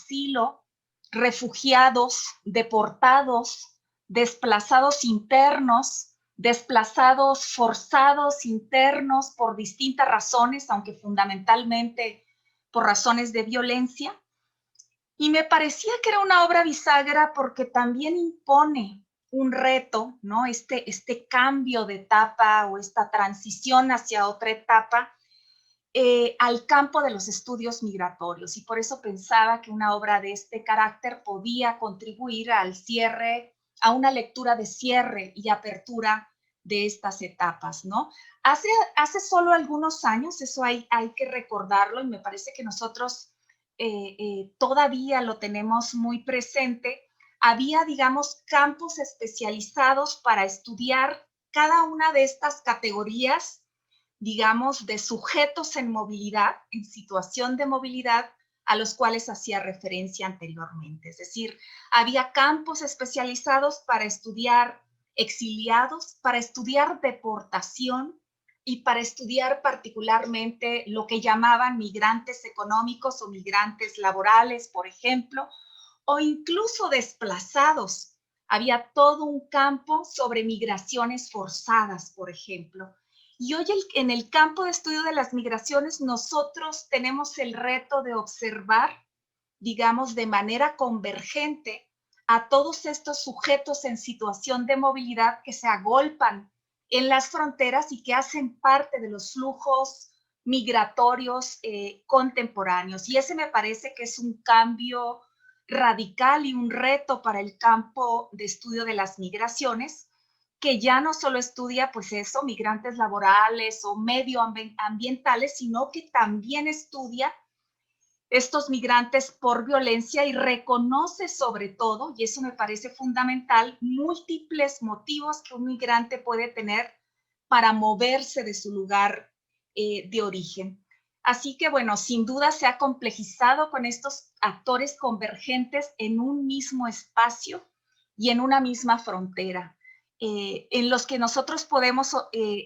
asilo, refugiados, deportados, desplazados internos, desplazados forzados internos por distintas razones, aunque fundamentalmente por razones de violencia. Y me parecía que era una obra bisagra porque también impone un reto, ¿no? Este cambio de etapa o esta transición hacia otra etapa al campo de los estudios migratorios. Y por eso pensaba que una obra de este carácter podía contribuir al cierre, a una lectura de cierre y apertura de estas etapas, ¿no? Hace solo algunos años, eso hay que recordarlo, y me parece que nosotros todavía lo tenemos muy presente, había, digamos, campos especializados para estudiar cada una de estas categorías, digamos, de sujetos en movilidad, en situación de movilidad, a los cuales hacía referencia anteriormente. Es decir, había campos especializados para estudiar exiliados, para estudiar deportación y para estudiar particularmente lo que llamaban migrantes económicos o migrantes laborales, por ejemplo, o incluso desplazados. Había todo un campo sobre migraciones forzadas, por ejemplo. Y hoy en el campo de estudio de las migraciones nosotros tenemos el reto de observar, digamos, de manera convergente a todos estos sujetos en situación de movilidad que se agolpan en las fronteras y que hacen parte de los flujos migratorios contemporáneos. Y ese me parece que es un cambio radical y un reto para el campo de estudio de las migraciones, que ya no solo estudia, pues eso, migrantes laborales o medioambientales, sino que también estudia estos migrantes por violencia y reconoce sobre todo, y eso me parece fundamental, múltiples motivos que un migrante puede tener para moverse de su lugar de origen. Así que, bueno, sin duda se ha complejizado con estos actores convergentes en un mismo espacio y en una misma frontera, en los que nosotros podemos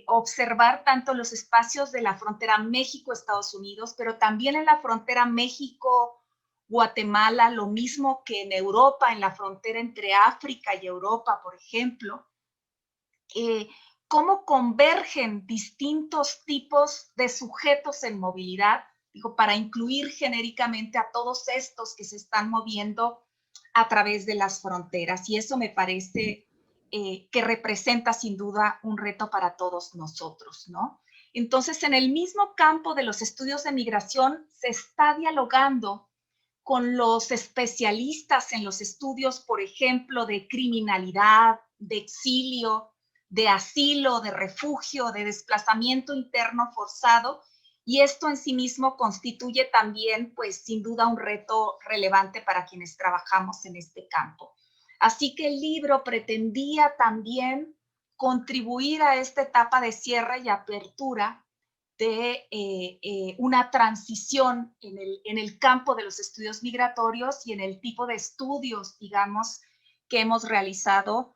observar tanto los espacios de la frontera México-Estados Unidos, pero también en la frontera México-Guatemala, lo mismo que en Europa, en la frontera entre África y Europa, por ejemplo, cómo convergen distintos tipos de sujetos en movilidad, digo, para incluir genéricamente a todos estos que se están moviendo a través de las fronteras. Y eso me parece que representa sin duda un reto para todos nosotros, ¿no? Entonces, en el mismo campo de los estudios de migración se está dialogando con los especialistas en los estudios, por ejemplo, de criminalidad, de exilio, de asilo, de refugio, de desplazamiento interno forzado, y esto en sí mismo constituye también, pues, sin duda un reto relevante para quienes trabajamos en este campo. Así que el libro pretendía también contribuir a esta etapa de cierre y apertura de una transición en el campo de los estudios migratorios y en el tipo de estudios, digamos, que hemos realizado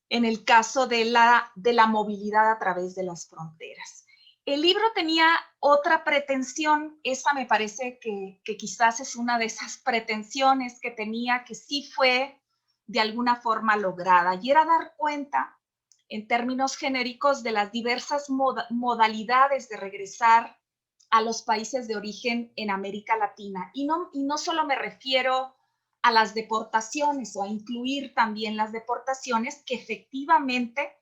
en el caso de la movilidad a través de las fronteras. El libro tenía otra pretensión, esa me parece que quizás es una de esas pretensiones que tenía, que sí fue de alguna forma lograda, y era dar cuenta en términos genéricos de las diversas modalidades de regresar a los países de origen en América Latina. Y no solo me refiero a las deportaciones o a incluir también las deportaciones, que efectivamente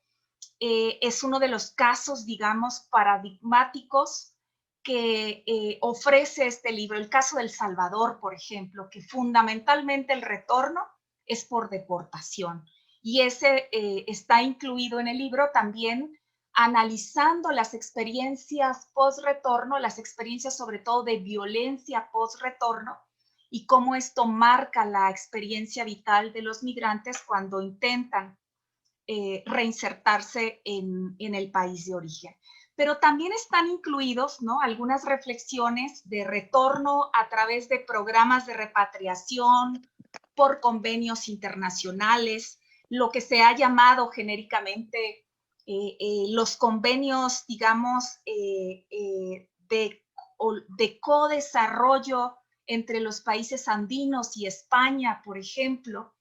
es uno de los casos, digamos, paradigmáticos que ofrece este libro. El caso de El Salvador, por ejemplo, que fundamentalmente el retorno es por deportación. Y ese está incluido en el libro también, analizando las experiencias post-retorno, las experiencias sobre todo de violencia post-retorno, y cómo esto marca la experiencia vital de los migrantes cuando intentan reinsertarse en el país de origen. Pero también están incluidos, ¿no?, algunas reflexiones de retorno a través de programas de repatriación por convenios internacionales, lo que se ha llamado genéricamente los convenios, digamos, de co-desarrollo entre los países andinos y España, por ejemplo,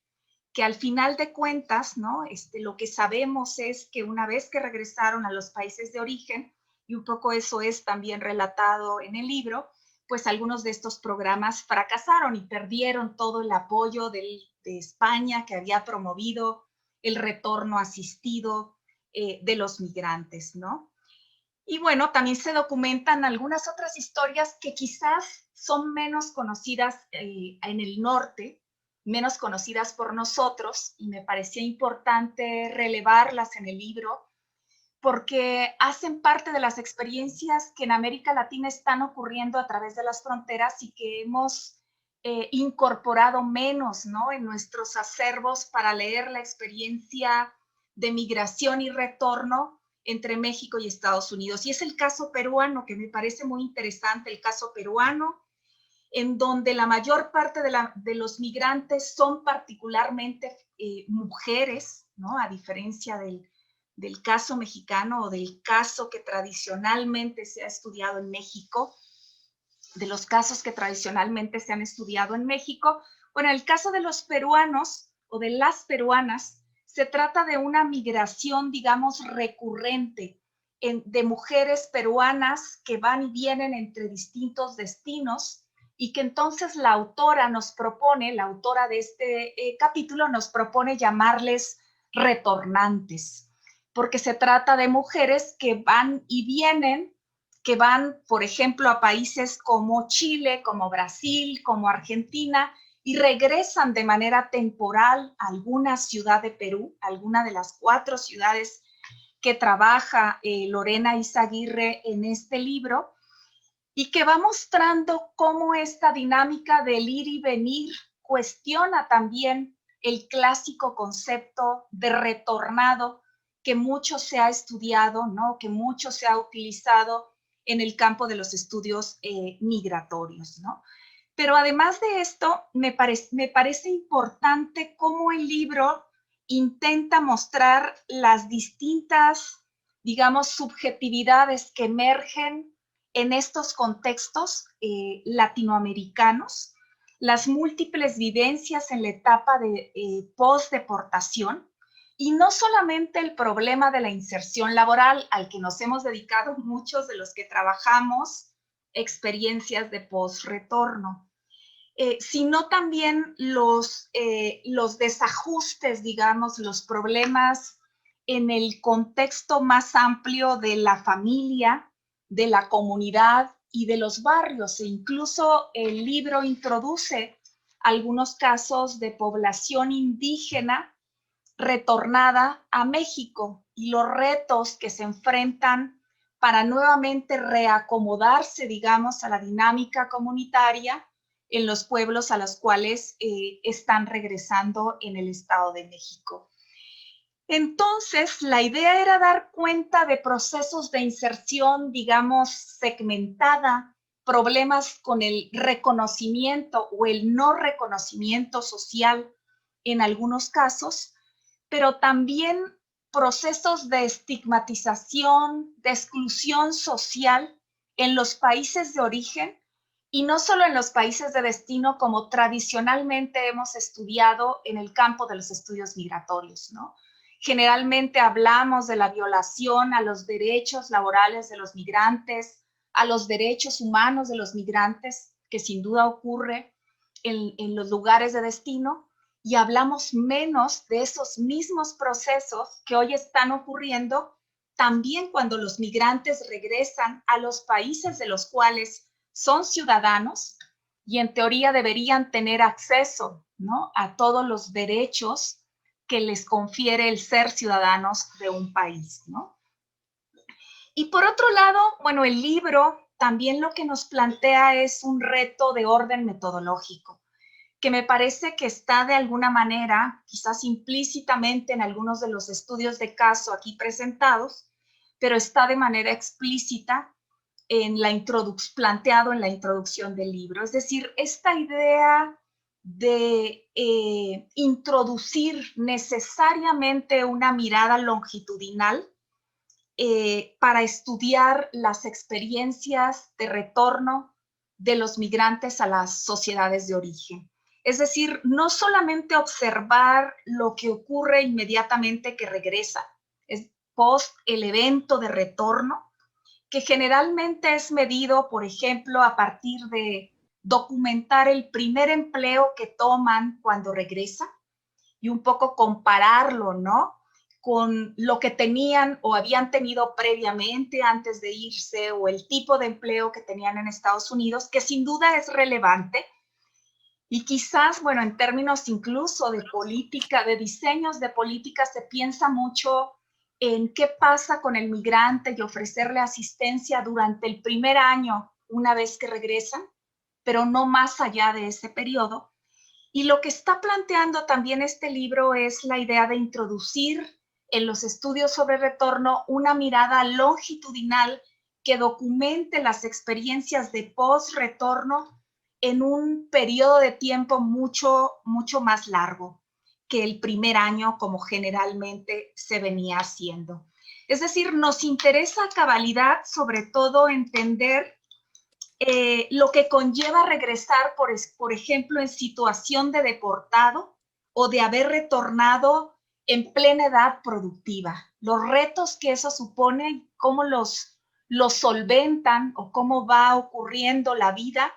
que al final de cuentas, ¿no? Lo que sabemos es que una vez que regresaron a los países de origen, y un poco eso es también relatado en el libro, pues algunos de estos programas fracasaron y perdieron todo el apoyo de España, que había promovido el retorno asistido de los migrantes, ¿no? Y bueno, también se documentan algunas otras historias que quizás son menos conocidas en el norte, menos conocidas por nosotros, y me parecía importante relevarlas en el libro, porque hacen parte de las experiencias que en América Latina están ocurriendo a través de las fronteras y que hemos incorporado menos, ¿no? En nuestros acervos para leer la experiencia de migración y retorno entre México y Estados Unidos. Y es el caso peruano, que me parece muy interesante, el caso peruano, en donde la mayor parte de los migrantes son particularmente mujeres, ¿no? A diferencia del caso mexicano o del caso que tradicionalmente se ha estudiado en México, de los casos que tradicionalmente se han estudiado en México. Bueno, el caso de los peruanos o de las peruanas, se trata de una migración, digamos, recurrente de mujeres peruanas que van y vienen entre distintos destinos y que entonces la autora nos propone, la autora de este capítulo nos propone llamarles retornantes, porque se trata de mujeres que van y vienen, que van, por ejemplo, a países como Chile, como Brasil, como Argentina, y regresan de manera temporal a alguna ciudad de Perú, alguna de las 4 ciudades que trabaja Lorena Izaguirre en este libro, y que va mostrando cómo esta dinámica del ir y venir cuestiona también el clásico concepto de retornado que mucho se ha estudiado, ¿no? Que mucho se ha utilizado en el campo de los estudios migratorios, ¿no? Pero además de esto, me parece importante cómo el libro intenta mostrar las distintas, digamos, subjetividades que emergen en estos contextos latinoamericanos, las múltiples vivencias en la etapa de post-deportación, y no solamente el problema de la inserción laboral al que nos hemos dedicado muchos de los que trabajamos experiencias de post-retorno, sino también los desajustes, digamos, los problemas en el contexto más amplio de la familia, de la comunidad y de los barrios. E incluso el libro introduce algunos casos de población indígena retornada a México y los retos que se enfrentan para nuevamente reacomodarse, digamos, a la dinámica comunitaria en los pueblos a los cuales están regresando en el Estado de México. Entonces, la idea era dar cuenta de procesos de inserción, digamos, segmentada, problemas con el reconocimiento o el no reconocimiento social en algunos casos, pero también procesos de estigmatización, de exclusión social en los países de origen y no solo en los países de destino como tradicionalmente hemos estudiado en el campo de los estudios migratorios, ¿no? Generalmente hablamos de la violación a los derechos laborales de los migrantes, a los derechos humanos de los migrantes, que sin duda ocurre en los lugares de destino, y hablamos menos de esos mismos procesos que hoy están ocurriendo también cuando los migrantes regresan a los países de los cuales son ciudadanos y en teoría deberían tener acceso, ¿no?, a todos los derechos que les confiere el ser ciudadanos de un país, ¿no? Y por otro lado, bueno, el libro también lo que nos plantea es un reto de orden metodológico, que me parece que está de alguna manera, quizás implícitamente en algunos de los estudios de caso aquí presentados, pero está de manera explícita en planteado en la introducción del libro. Es decir, esta idea de introducir necesariamente una mirada longitudinal para estudiar las experiencias de retorno de los migrantes a las sociedades de origen. Es decir, no solamente observar lo que ocurre inmediatamente que regresa, es post el evento de retorno, que generalmente es medido, por ejemplo, a partir de documentar el primer empleo que toman cuando regresan y un poco compararlo, ¿no? Con lo que tenían o habían tenido previamente antes de irse o el tipo de empleo que tenían en Estados Unidos, que sin duda es relevante. Y quizás, bueno, en términos incluso de política, de diseños de política, se piensa mucho en qué pasa con el migrante y ofrecerle asistencia durante el primer año una vez que regresan, pero no más allá de ese periodo. Y lo que está planteando también este libro es la idea de introducir en los estudios sobre retorno una mirada longitudinal que documente las experiencias de post-retorno en un periodo de tiempo mucho más largo que el primer año, como generalmente se venía haciendo. Es decir, nos interesa a cabalidad, sobre todo, entender lo que conlleva regresar, por ejemplo, en situación de deportado o de haber retornado en plena edad productiva. Los retos que eso supone, cómo los solventan o cómo va ocurriendo la vida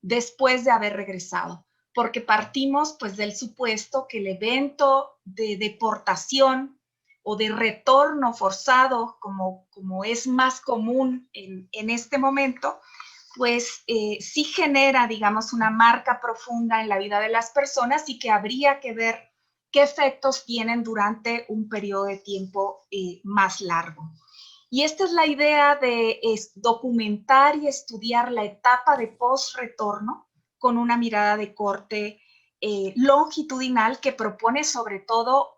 después de haber regresado. Porque partimos pues del supuesto que el evento de deportación o de retorno forzado, como es más común en este momento, pues sí genera, digamos, una marca profunda en la vida de las personas y que habría que ver qué efectos tienen durante un periodo de tiempo más largo. Y esta es la idea de documentar y estudiar la etapa de post-retorno con una mirada de corte longitudinal que propone sobre todo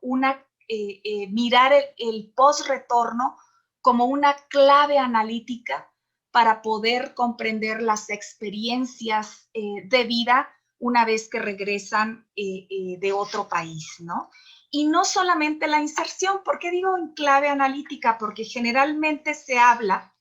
mirar el post-retorno como una clave analítica para poder comprender las experiencias de vida una vez que regresan de otro país, ¿no? Y no solamente la inserción. ¿Por qué digo en clave analítica? Porque generalmente se habla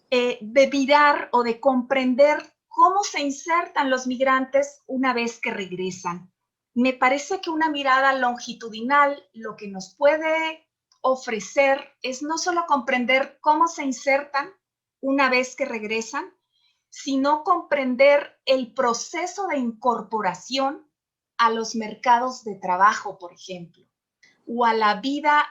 de mirar o de comprender cómo se insertan los migrantes una vez que regresan. Me parece que una mirada longitudinal lo que nos puede ofrecer es no solo comprender cómo se insertan una vez que regresan, sino comprender el proceso de incorporación a los mercados de trabajo, por ejemplo, o a la vida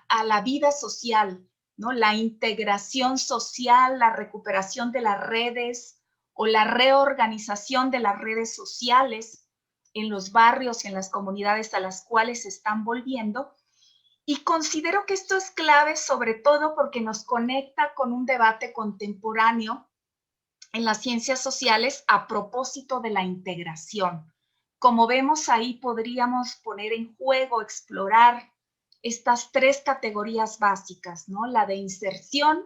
a la vida social, ¿no? La integración social, la recuperación de las redes o la reorganización de las redes sociales en los barrios y en las comunidades a las cuales se están volviendo. Y considero que esto es clave sobre todo porque nos conecta con un debate contemporáneo en las ciencias sociales a propósito de la integración. Como vemos ahí, podríamos poner en juego, explorar estas tres categorías básicas, ¿no? La de inserción,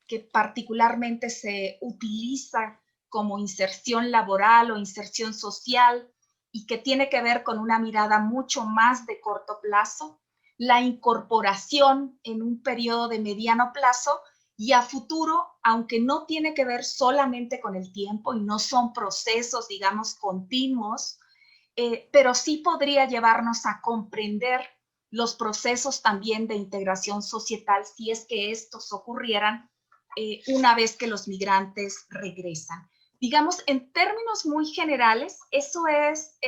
que particularmente se utiliza como inserción laboral o inserción social y que tiene que ver con una mirada mucho más de corto plazo. La incorporación en un periodo de mediano plazo y a futuro, aunque no tiene que ver solamente con el tiempo y no son procesos, digamos, continuos, pero sí podría llevarnos a comprender los procesos también de integración societal si es que estos ocurrieran una vez que los migrantes regresan. Digamos, en términos muy generales, eso es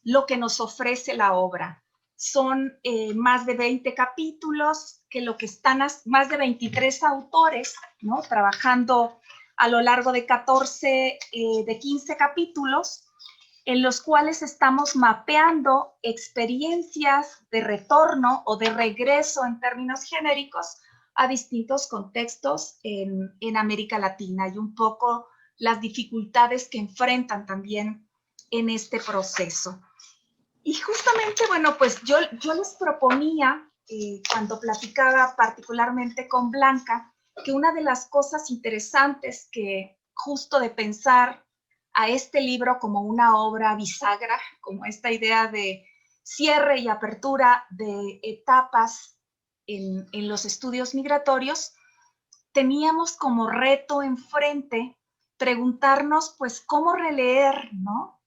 lo que nos ofrece la obra. Son más de 20 capítulos, que lo que están, más de 23 autores, ¿no? Trabajando a lo largo de 15 capítulos, en los cuales estamos mapeando experiencias de retorno o de regreso en términos genéricos a distintos contextos en América Latina y un poco las dificultades que enfrentan también en este proceso. Y justamente, bueno, pues yo les proponía, cuando platicaba particularmente con Blanca, que una de las cosas interesantes que justo de pensar a este libro como una obra bisagra, como esta idea de cierre y apertura de etapas en los estudios migratorios, teníamos como reto enfrente preguntarnos, pues, cómo releer, ¿no?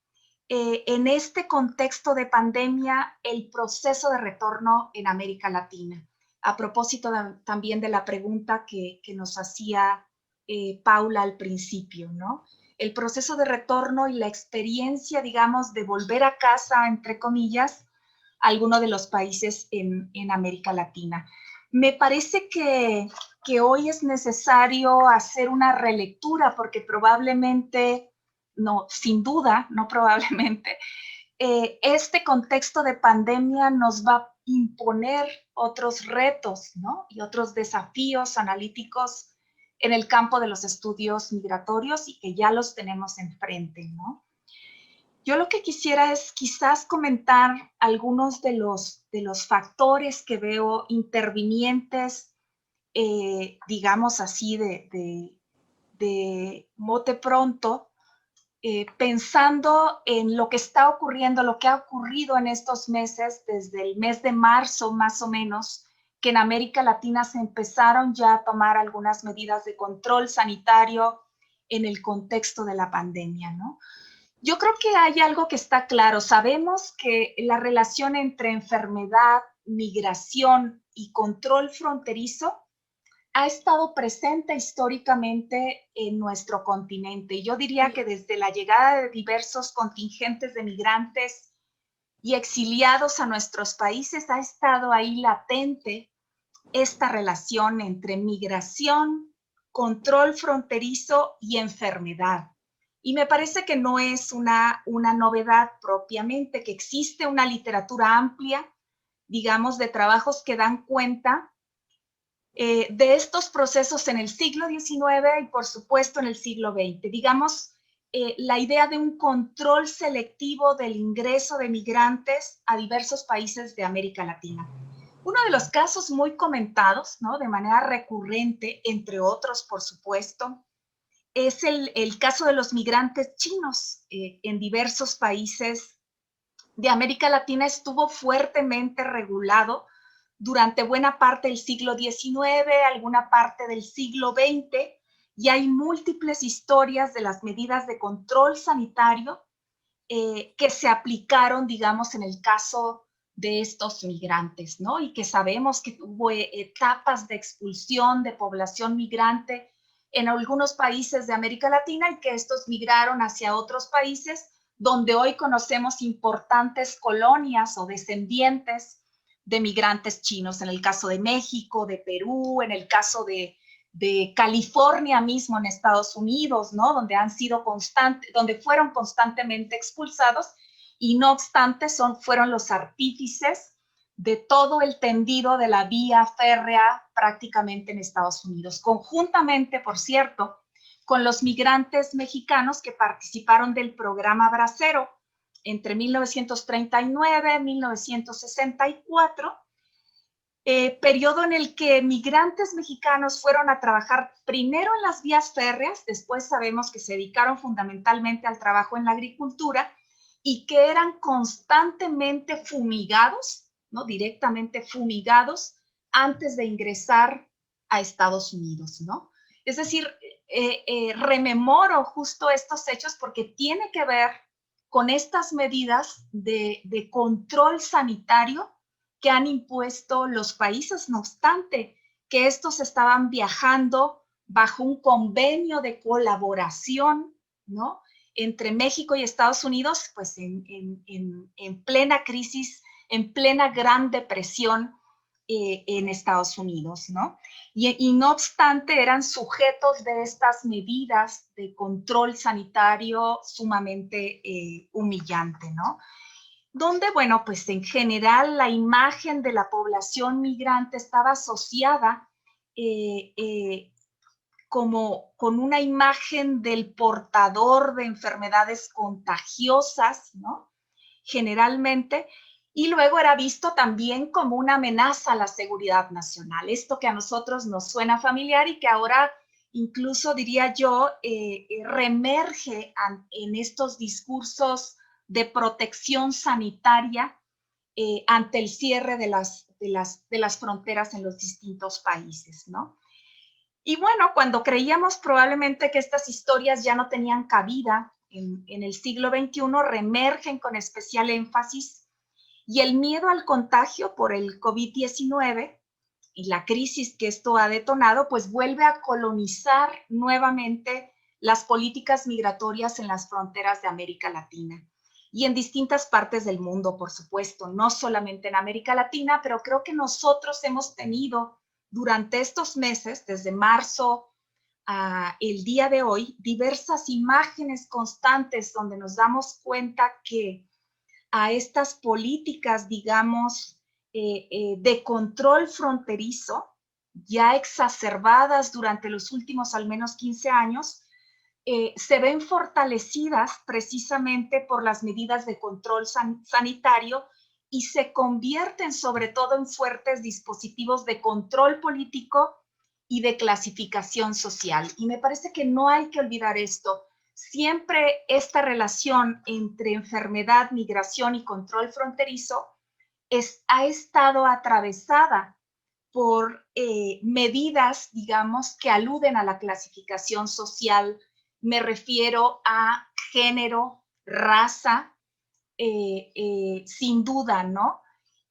En este contexto de pandemia, el proceso de retorno en América Latina. A propósito también de la pregunta que nos hacía Paula al principio, ¿no? El proceso de retorno y la experiencia, digamos, de volver a casa, entre comillas, a alguno de los países en América Latina. Me parece que hoy es necesario hacer una relectura porque probablemente, no, sin duda, no probablemente, este contexto de pandemia nos va a imponer otros retos, ¿no? Y otros desafíos analíticos en el campo de los estudios migratorios y que ya los tenemos enfrente, ¿no? Yo lo que quisiera es quizás comentar algunos de los factores que veo intervinientes, digamos así, de mote pronto, pensando en lo que está ocurriendo, lo que ha ocurrido en estos meses, desde el mes de marzo más o menos, que en América Latina se empezaron ya a tomar algunas medidas de control sanitario en el contexto de la pandemia, ¿no? Yo creo que hay algo que está claro. Sabemos que la relación entre enfermedad, migración y control fronterizo ha estado presente históricamente en nuestro continente. Yo diría que desde la llegada de diversos contingentes de migrantes y exiliados a nuestros países ha estado ahí latente esta relación entre migración, control fronterizo y enfermedad. Y me parece que no es una novedad propiamente, que existe una literatura amplia, digamos, de trabajos que dan cuenta de estos procesos en el siglo XIX y, por supuesto, en el siglo XX. Digamos, la idea de un control selectivo del ingreso de migrantes a diversos países de América Latina. Uno de los casos muy comentados, ¿no? De manera recurrente, entre otros, por supuesto, es el caso de los migrantes chinos en diversos países de América Latina. Estuvo fuertemente regulado durante buena parte del siglo XIX, alguna parte del siglo XX, y hay múltiples historias de las medidas de control sanitario que se aplicaron, digamos, en el caso de estos migrantes, ¿no? Y que sabemos que hubo etapas de expulsión de población migrante en algunos países de América Latina y que estos migraron hacia otros países donde hoy conocemos importantes colonias o descendientes de migrantes chinos, en el caso de México, de Perú, en el caso de California mismo en Estados Unidos, ¿no? Donde fueron constantemente expulsados y no obstante fueron los artífices de todo el tendido de la vía férrea prácticamente en Estados Unidos, conjuntamente, por cierto, con los migrantes mexicanos que participaron del programa Bracero entre 1939 y 1964, periodo en el que migrantes mexicanos fueron a trabajar primero en las vías férreas, después sabemos que se dedicaron fundamentalmente al trabajo en la agricultura y que eran constantemente fumigados, ¿no? Directamente fumigados antes de ingresar a Estados Unidos, ¿no? Es decir, rememoro justo estos hechos porque tiene que ver con estas medidas de control sanitario que han impuesto los países, no obstante que estos estaban viajando bajo un convenio de colaboración, ¿no? Entre México y Estados Unidos, pues en plena crisis, en plena gran depresión en Estados Unidos, ¿no? Y no obstante eran sujetos de estas medidas de control sanitario sumamente humillante, ¿no? Donde, bueno, pues en general la imagen de la población migrante estaba asociada como con una imagen del portador de enfermedades contagiosas, ¿no? Generalmente, y luego era visto también como una amenaza a la seguridad nacional. Esto que a nosotros nos suena familiar y que ahora incluso, diría yo, reemerge en estos discursos de protección sanitaria ante el cierre de las fronteras en los distintos países, ¿no? Y bueno, cuando creíamos probablemente que estas historias ya no tenían cabida en el siglo XXI, reemergen con especial énfasis y el miedo al contagio por el COVID-19 y la crisis que esto ha detonado, pues vuelve a colonizar nuevamente las políticas migratorias en las fronteras de América Latina y en distintas partes del mundo, por supuesto, no solamente en América Latina, pero creo que nosotros hemos tenido durante estos meses, desde marzo a el día de hoy, diversas imágenes constantes donde nos damos cuenta que a estas políticas, digamos, de control fronterizo, ya exacerbadas durante los últimos al menos 15 años, se ven fortalecidas precisamente por las medidas de control sanitario y se convierten sobre todo en fuertes dispositivos de control político y de clasificación social. Y me parece que no hay que olvidar esto. Siempre esta relación entre enfermedad, migración y control fronterizo ha estado atravesada por medidas, digamos, que aluden a la clasificación social. Me refiero a género, raza, sin duda, ¿no?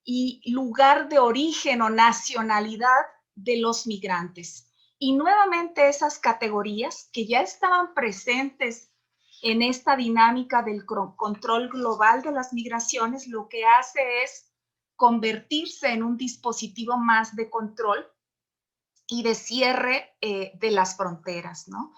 Y lugar de origen o nacionalidad de los migrantes. Y nuevamente esas categorías que ya estaban presentes en esta dinámica del control global de las migraciones, lo que hace es convertirse en un dispositivo más de control y de cierre de las fronteras, ¿no?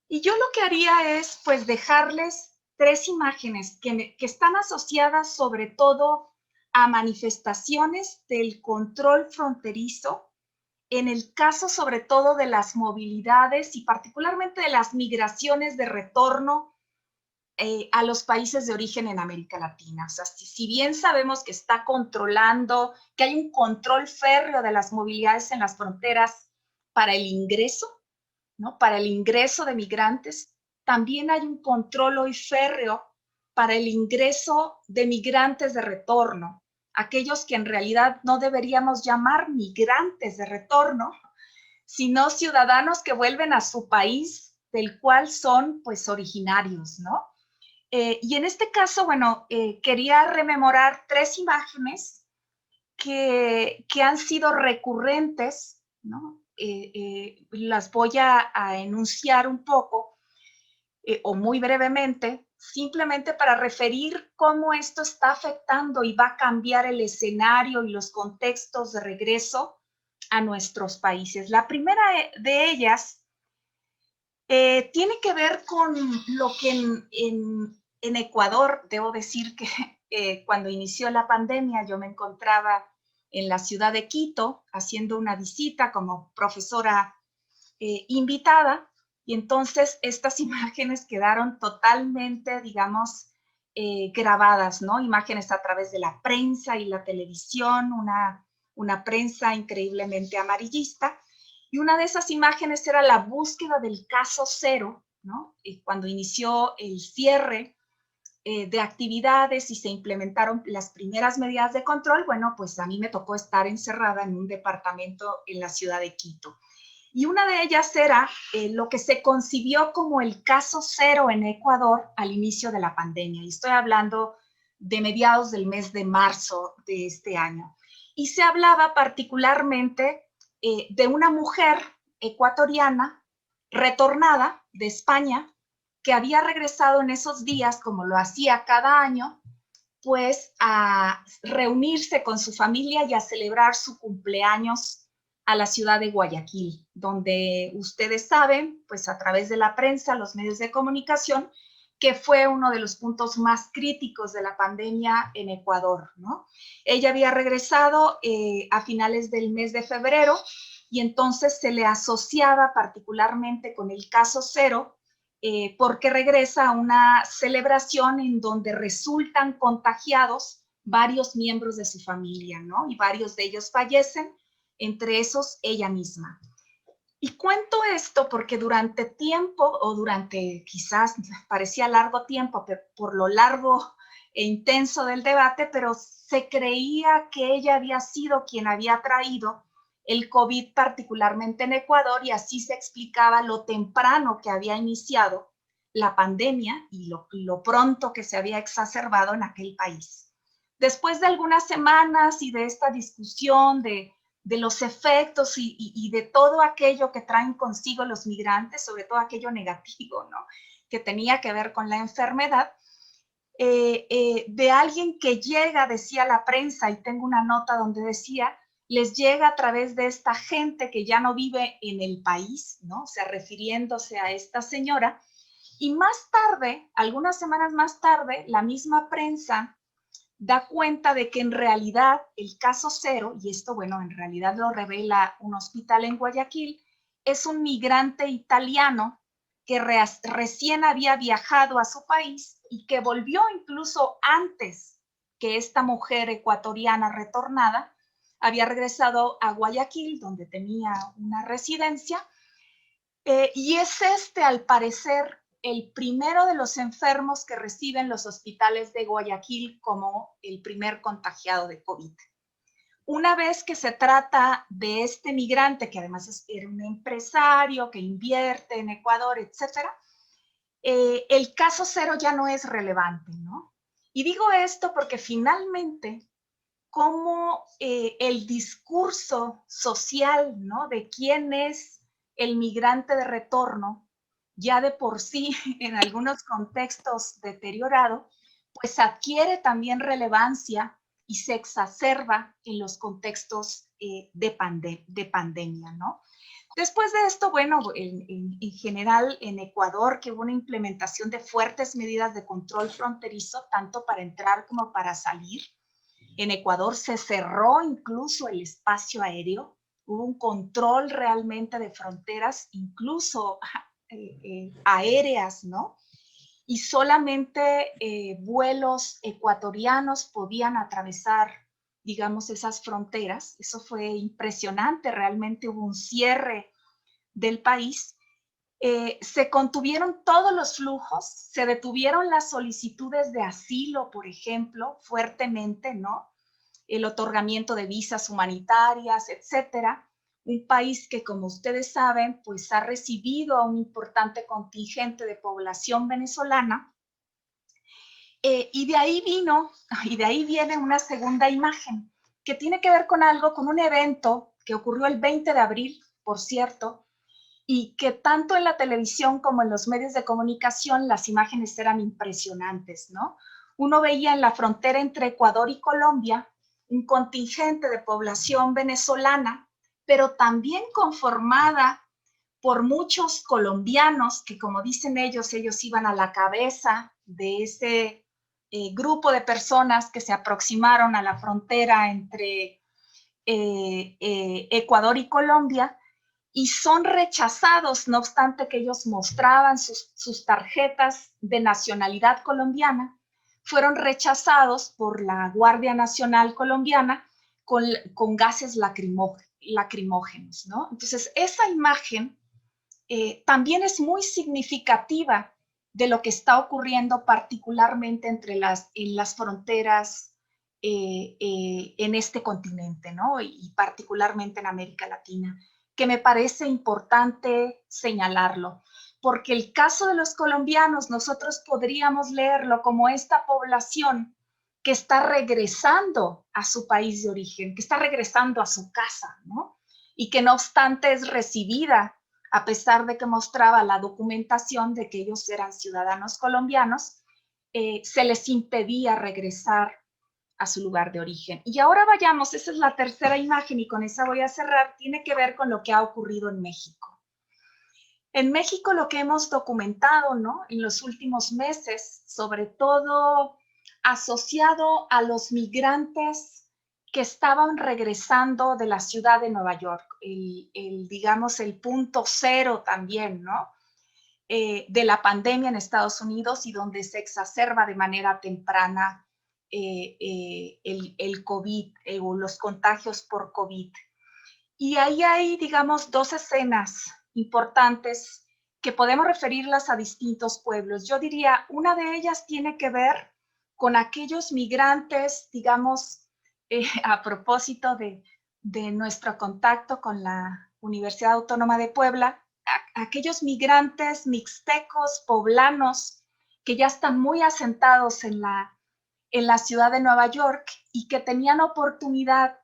Y yo lo que haría es, pues, dejarles tres imágenes que están asociadas sobre todo a manifestaciones del control fronterizo, en el caso sobre todo de las movilidades y particularmente de las migraciones de retorno a los países de origen en América Latina. O sea, si bien sabemos que está controlando, que hay un control férreo de las movilidades en las fronteras para el ingreso, ¿no? Para el ingreso de migrantes, también hay un control hoy férreo para el ingreso de migrantes de retorno, aquellos que en realidad no deberíamos llamar migrantes de retorno, sino ciudadanos que vuelven a su país del cual son pues originarios, ¿no? Y en este caso, bueno, quería rememorar tres imágenes que han sido recurrentes, ¿no? Las voy a enunciar un poco o muy brevemente, simplemente para referir cómo esto está afectando y va a cambiar el escenario y los contextos de regreso a nuestros países. La primera de ellas tiene que ver con lo que en Ecuador, debo decir que cuando inició la pandemia yo me encontraba en la ciudad de Quito haciendo una visita como profesora invitada y entonces estas imágenes quedaron totalmente, digamos, grabadas, ¿no? Imágenes a través de la prensa y la televisión, una prensa increíblemente amarillista. Y una de esas imágenes era la búsqueda del caso cero, ¿no? Y cuando inició el cierre de actividades y se implementaron las primeras medidas de control, bueno, pues a mí me tocó estar encerrada en un departamento en la ciudad de Quito. Y una de ellas era lo que se concibió como el caso cero en Ecuador al inicio de la pandemia. Y estoy hablando de mediados del mes de marzo de este año. Y se hablaba particularmente de una mujer ecuatoriana retornada de España que había regresado en esos días, como lo hacía cada año, pues a reunirse con su familia y a celebrar su cumpleaños a la ciudad de Guayaquil, donde ustedes saben, pues a través de la prensa, los medios de comunicación, que fue uno de los puntos más críticos de la pandemia en Ecuador, ¿no? Ella había regresado a finales del mes de febrero y entonces se le asociaba particularmente con el caso cero porque regresa a una celebración en donde resultan contagiados varios miembros de su familia, ¿no? Y varios de ellos fallecen, entre esos ella misma. Y cuento esto porque durante tiempo, o durante quizás parecía largo tiempo, por lo largo e intenso del debate, pero se creía que ella había sido quien había traído el COVID, particularmente en Ecuador, y así se explicaba lo temprano que había iniciado la pandemia y lo pronto que se había exacerbado en aquel país. Después de algunas semanas y de esta discusión de los efectos y de todo aquello que traen consigo los migrantes, sobre todo aquello negativo, ¿no?, que tenía que ver con la enfermedad, de alguien que llega, decía la prensa, y tengo una nota donde decía, les llega a través de esta gente que ya no vive en el país, ¿no? O sea, refiriéndose a esta señora. Y más tarde, algunas semanas más tarde, la misma prensa da cuenta de que en realidad el caso cero, y esto, bueno, en realidad lo revela un hospital en Guayaquil, es un migrante italiano que recién había viajado a su país y que volvió incluso antes que esta mujer ecuatoriana retornada, había regresado a Guayaquil, donde tenía una residencia, y es al parecer, el primero de los enfermos que reciben los hospitales de Guayaquil como el primer contagiado de COVID. Una vez que se trata de este migrante, que además era un empresario que invierte en Ecuador, etcétera, el caso cero ya no es relevante, ¿no? Y digo esto porque finalmente, como el discurso social, ¿no?, de quién es el migrante de retorno, ya de por sí en algunos contextos deteriorado, pues adquiere también relevancia y se exacerba en los contextos de pandemia, ¿no? Después de esto, bueno, en general en Ecuador, que hubo una implementación de fuertes medidas de control fronterizo, tanto para entrar como para salir. En Ecuador se cerró incluso el espacio aéreo, hubo un control realmente de fronteras, incluso aéreas, ¿no? Y solamente vuelos ecuatorianos podían atravesar, digamos, esas fronteras. Eso fue impresionante, realmente hubo un cierre del país. Se contuvieron todos los flujos, se detuvieron las solicitudes de asilo, por ejemplo, fuertemente, ¿no? El otorgamiento de visas humanitarias, etcétera. Un país que, como ustedes saben, pues ha recibido a un importante contingente de población venezolana. Y de ahí viene una segunda imagen que tiene que ver con algo, con un evento que ocurrió el 20 de abril, por cierto, y que tanto en la televisión como en los medios de comunicación las imágenes eran impresionantes, ¿no? Uno veía en la frontera entre Ecuador y Colombia un contingente de población venezolana, pero también conformada por muchos colombianos que, como dicen ellos iban a la cabeza de ese grupo de personas que se aproximaron a la frontera entre Ecuador y Colombia, y son rechazados, no obstante que ellos mostraban sus tarjetas de nacionalidad colombiana, fueron rechazados por la Guardia Nacional Colombiana con gases lacrimógenos, ¿no? Entonces, esa imagen también es muy significativa de lo que está ocurriendo particularmente en las fronteras en este continente, ¿no? Y particularmente en América Latina, que me parece importante señalarlo, porque el caso de los colombianos nosotros podríamos leerlo como esta población que está regresando a su país de origen, que está regresando a su casa, ¿no? Y que no obstante es recibida, a pesar de que mostraba la documentación de que ellos eran ciudadanos colombianos, se les impedía regresar a su lugar de origen. Y ahora vayamos, esa es la tercera imagen y con esa voy a cerrar, tiene que ver con lo que ha ocurrido en México. En México lo que hemos documentado, ¿no?, en los últimos meses, sobre todo asociado a los migrantes que estaban regresando de la ciudad de Nueva York, digamos, el punto cero también, ¿no?, de la pandemia en Estados Unidos y donde se exacerba de manera temprana el COVID o los contagios por COVID. Y ahí hay, digamos, dos escenas importantes que podemos referirlas a distintos pueblos. Yo diría, una de ellas tiene que ver con aquellos migrantes, digamos, a propósito de nuestro contacto con la Universidad Autónoma de Puebla, aquellos migrantes mixtecos, poblanos, que ya están muy asentados en la ciudad de Nueva York y que tenían oportunidad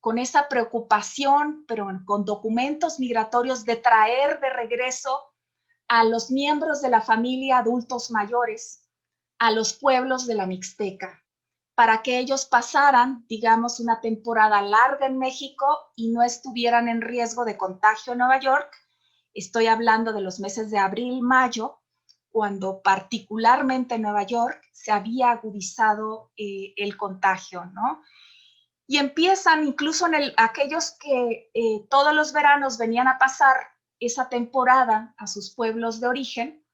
con esa preocupación, pero con documentos migratorios, de traer de regreso a los miembros de la familia adultos mayores a los pueblos de la Mixteca, para que ellos pasaran, digamos, una temporada larga en México y no estuvieran en riesgo de contagio en Nueva York. Estoy hablando de los meses de abril, mayo, cuando particularmente en Nueva York se había agudizado el contagio, ¿no? Y empiezan incluso aquellos que todos los veranos venían a pasar esa temporada a sus pueblos de origen,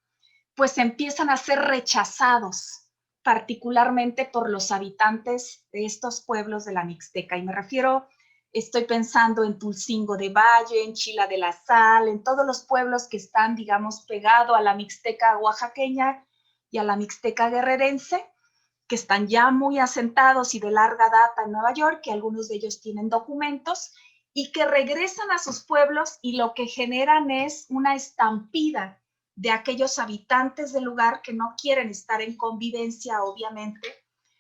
pues empiezan a ser rechazados, particularmente por los habitantes de estos pueblos de la Mixteca. Y me refiero, estoy pensando en Tulcingo de Valle, en Chila de la Sal, en todos los pueblos que están, digamos, pegados a la Mixteca oaxaqueña y a la Mixteca guerrerense, que están ya muy asentados y de larga data en Nueva York, que algunos de ellos tienen documentos, y que regresan a sus pueblos y lo que generan es una estampida de aquellos habitantes del lugar que no quieren estar en convivencia, obviamente,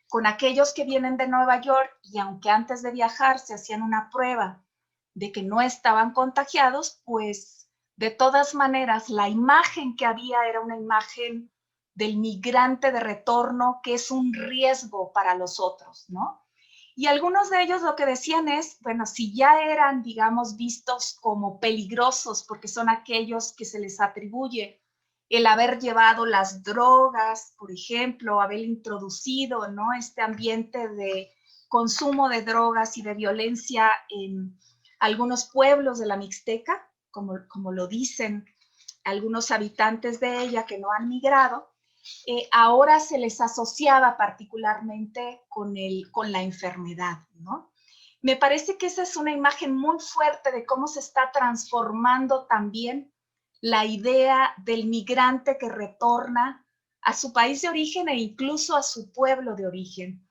con aquellos que vienen de Nueva York y aunque antes de viajar se hacían una prueba de que no estaban contagiados, pues de todas maneras la imagen que había era una imagen del migrante de retorno que es un riesgo para los otros, ¿no? Y algunos de ellos lo que decían es, bueno, si ya eran, digamos, vistos como peligrosos porque son aquellos que se les atribuye el haber llevado las drogas, por ejemplo, haber introducido, ¿no?, este ambiente de consumo de drogas y de violencia en algunos pueblos de la Mixteca, como lo dicen algunos habitantes de ella que no han migrado, ahora se les asociaba particularmente con la enfermedad, ¿no? Me parece que esa es una imagen muy fuerte de cómo se está transformando también la idea del migrante que retorna a su país de origen e incluso a su pueblo de origen.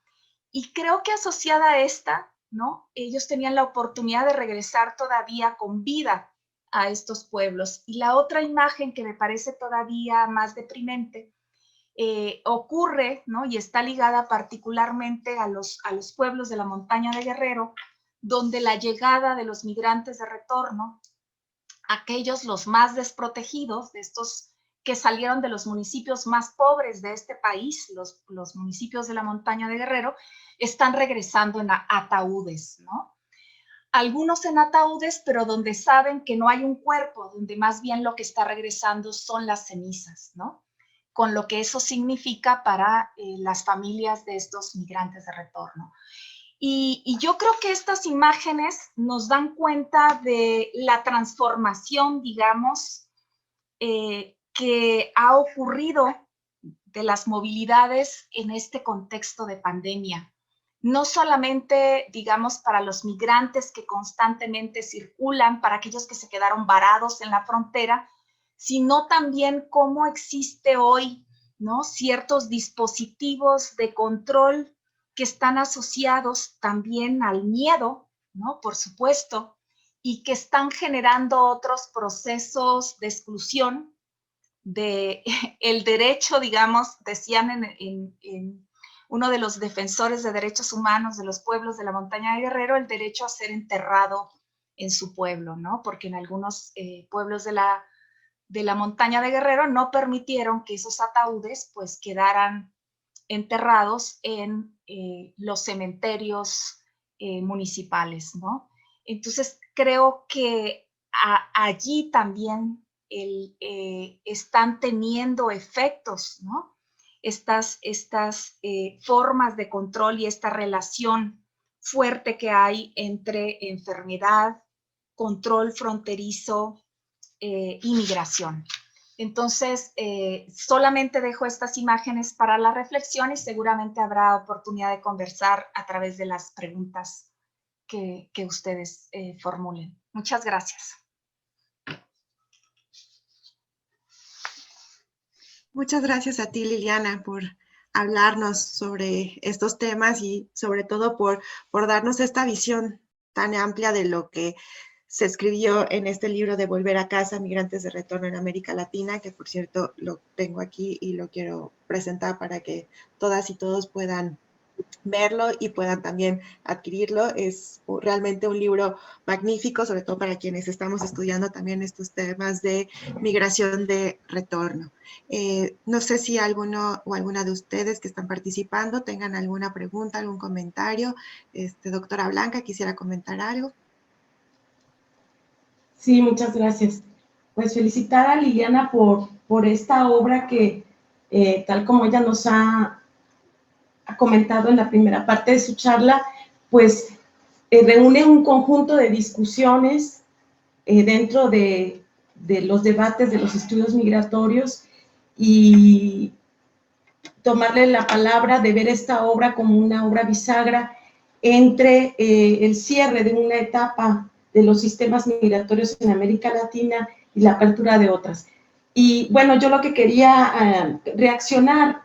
Y creo que asociada a esta, ¿no?, ellos tenían la oportunidad de regresar todavía con vida a estos pueblos. Y la otra imagen que me parece todavía más deprimente ocurre, ¿no?, y está ligada particularmente a los pueblos de la montaña de Guerrero, donde la llegada de los migrantes de retorno, aquellos los más desprotegidos, de estos que salieron de los municipios más pobres de este país, los municipios de la montaña de Guerrero, están regresando en ataúdes, ¿no? Algunos en ataúdes, pero donde saben que no hay un cuerpo, donde más bien lo que está regresando son las cenizas, ¿no?, con lo que eso significa para las familias de estos migrantes de retorno. Y yo creo que estas imágenes nos dan cuenta de la transformación, digamos, que ha ocurrido de las movilidades en este contexto de pandemia. No solamente, digamos, para los migrantes que constantemente circulan, para aquellos que se quedaron varados en la frontera, sino también cómo existe hoy, ¿no?, ciertos dispositivos de control que están asociados también al miedo, ¿no?, por supuesto, y que están generando otros procesos de exclusión de el derecho, digamos, decían en uno de los defensores de derechos humanos de los pueblos de la montaña de Guerrero, el derecho a ser enterrado en su pueblo, ¿no? Porque en algunos pueblos de la montaña de Guerrero no permitieron que esos ataúdes pues quedaran enterrados en los cementerios municipales, ¿no? Entonces creo que allí también están teniendo efectos, ¿no?, estas formas de control y esta relación fuerte que hay entre enfermedad, control fronterizo y migración. Entonces, solamente dejo estas imágenes para la reflexión y seguramente habrá oportunidad de conversar a través de las preguntas que ustedes formulen. Muchas gracias. Muchas gracias a ti, Liliana, por hablarnos sobre estos temas y sobre todo por darnos esta visión tan amplia de lo que se escribió en este libro de Volver a casa, Migrantes de Retorno en América Latina, que por cierto lo tengo aquí y lo quiero presentar para que todas y todos puedan verlo y puedan también adquirirlo. Es realmente un libro magnífico, sobre todo para quienes estamos estudiando también estos temas de migración de retorno. No sé si alguno o alguna de ustedes que están participando tengan alguna pregunta, algún comentario. Doctora Blanca, ¿quisiera comentar algo? Sí, muchas gracias. Pues felicitar a Liliana por esta obra que, tal como ella nos ha comentado en la primera parte de su charla, pues reúne un conjunto de discusiones dentro de los debates de los estudios migratorios, y tomarle la palabra de ver esta obra como una obra bisagra entre el cierre de una etapa de los sistemas migratorios en América Latina y la apertura de otras. Y bueno, yo lo que quería reaccionar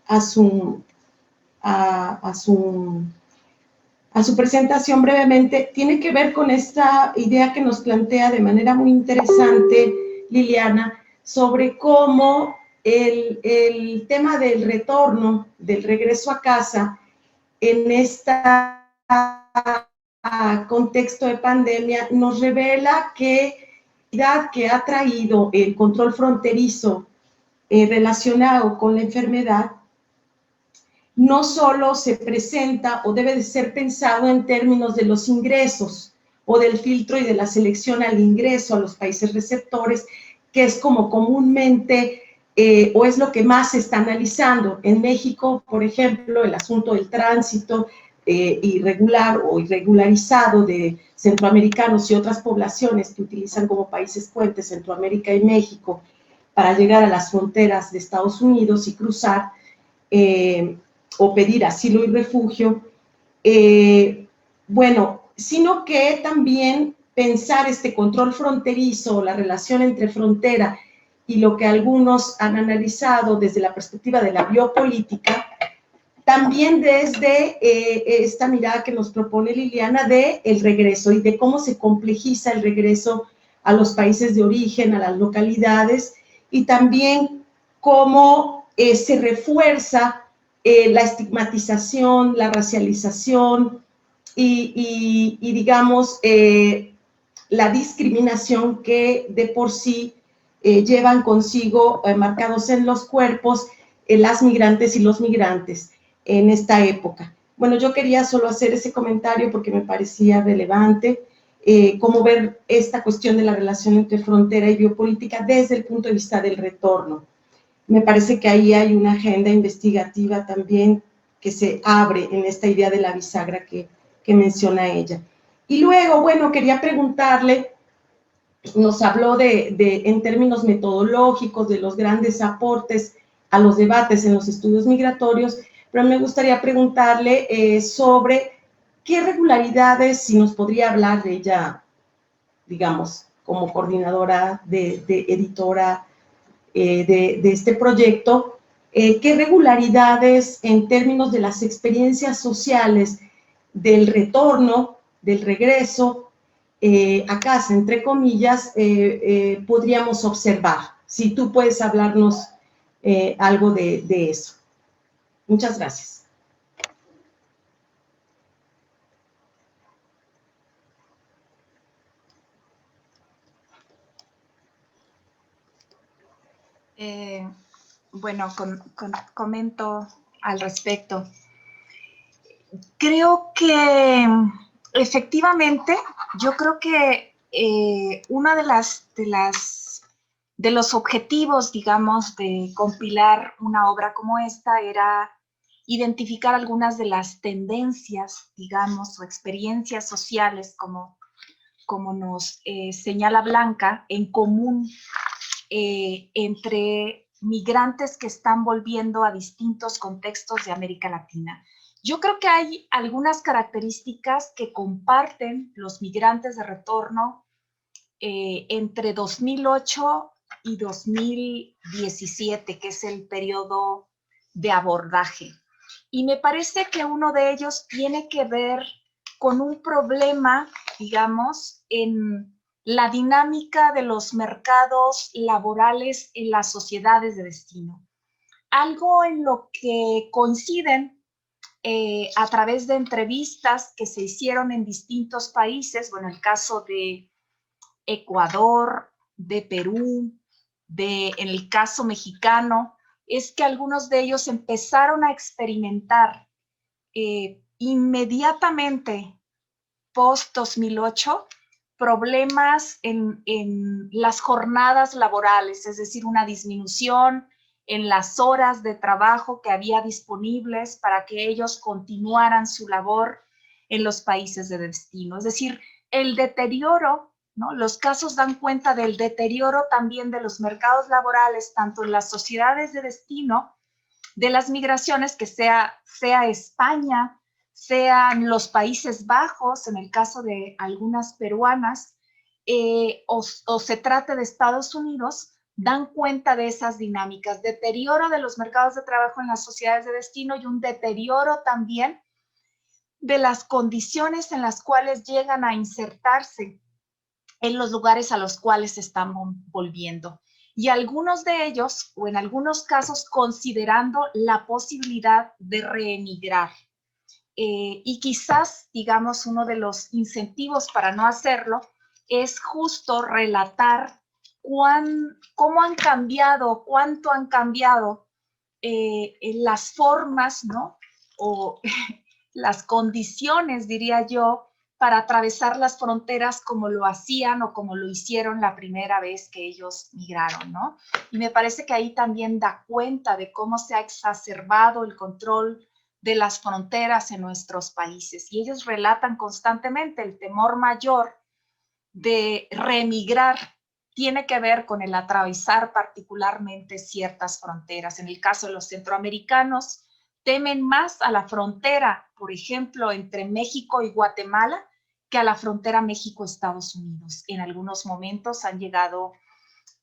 a su presentación brevemente, tiene que ver con esta idea que nos plantea de manera muy interesante Liliana, sobre cómo el tema del retorno, del regreso a casa, en este contexto de pandemia, nos revela que ha traído el control fronterizo relacionado con la enfermedad, no solo se presenta o debe de ser pensado en términos de los ingresos o del filtro y de la selección al ingreso a los países receptores, que es como comúnmente o es lo que más se está analizando. En México, por ejemplo, el asunto del tránsito irregular o irregularizado de centroamericanos y otras poblaciones que utilizan como países puentes Centroamérica y México para llegar a las fronteras de Estados Unidos y cruzar, o pedir asilo y refugio, bueno, sino que también pensar este control fronterizo, la relación entre frontera y lo que algunos han analizado desde la perspectiva de la biopolítica, también desde esta mirada que nos propone Liliana de el regreso y de cómo se complejiza el regreso a los países de origen, a las localidades, y también cómo se refuerza la estigmatización, la racialización y digamos, la discriminación que de por sí llevan consigo marcados en los cuerpos las migrantes y los migrantes en esta época. Bueno, yo quería solo hacer ese comentario porque me parecía relevante cómo ver esta cuestión de la relación entre frontera y biopolítica desde el punto de vista del retorno. Me parece que ahí hay una agenda investigativa también que se abre en esta idea de la bisagra que menciona ella. Y luego, bueno, quería preguntarle, nos habló en términos metodológicos de los grandes aportes a los debates en los estudios migratorios, pero me gustaría preguntarle sobre qué regularidades, si nos podría hablar de ella, digamos, como coordinadora de editora de este proyecto, qué regularidades en términos de las experiencias sociales del retorno, del regreso a casa, entre comillas, podríamos observar. Si tú puedes hablarnos algo de eso. Muchas gracias. Bueno, comento al respecto. Creo que efectivamente, yo creo que una de los objetivos, digamos, de compilar una obra como esta era identificar algunas de las tendencias, digamos, o experiencias sociales, como nos señala Blanca, en común entre migrantes que están volviendo a distintos contextos de América Latina. Yo creo que hay algunas características que comparten los migrantes de retorno entre 2008 y 2017, que es el periodo de abordaje. Y me parece que uno de ellos tiene que ver con un problema, digamos, en la dinámica de los mercados laborales en las sociedades de destino. Algo en lo que coinciden a través de entrevistas que se hicieron en distintos países, bueno, el caso de Ecuador, de Perú, en el caso mexicano, es que algunos de ellos empezaron a experimentar inmediatamente post-2008 problemas en las jornadas laborales, es decir, una disminución en las horas de trabajo que había disponibles para que ellos continuaran su labor en los países de destino. Es decir, el deterioro, ¿no? Los casos dan cuenta del deterioro también de los mercados laborales, tanto en las sociedades de destino, de las migraciones, que sea España, sean los Países Bajos, en el caso de algunas peruanas, o se trate de Estados Unidos, dan cuenta de esas dinámicas, deterioro de los mercados de trabajo en las sociedades de destino y un deterioro también de las condiciones en las cuales llegan a insertarse en los lugares a los cuales se están volviendo. Y algunos de ellos, o en algunos casos, considerando la posibilidad de reemigrar. Y quizás, digamos, uno de los incentivos para no hacerlo es justo relatar cómo han cambiado, cuánto han cambiado las formas, ¿no? O las condiciones, diría yo, para atravesar las fronteras como lo hacían o como lo hicieron la primera vez que ellos migraron, ¿no? Y me parece que ahí también da cuenta de cómo se ha exacerbado el control de las fronteras en nuestros países. Y ellos relatan constantemente el temor mayor de reemigrar tiene que ver con el atravesar particularmente ciertas fronteras. En el caso de los centroamericanos, temen más a la frontera, por ejemplo, entre México y Guatemala, que a la frontera México-Estados Unidos. En algunos momentos han llegado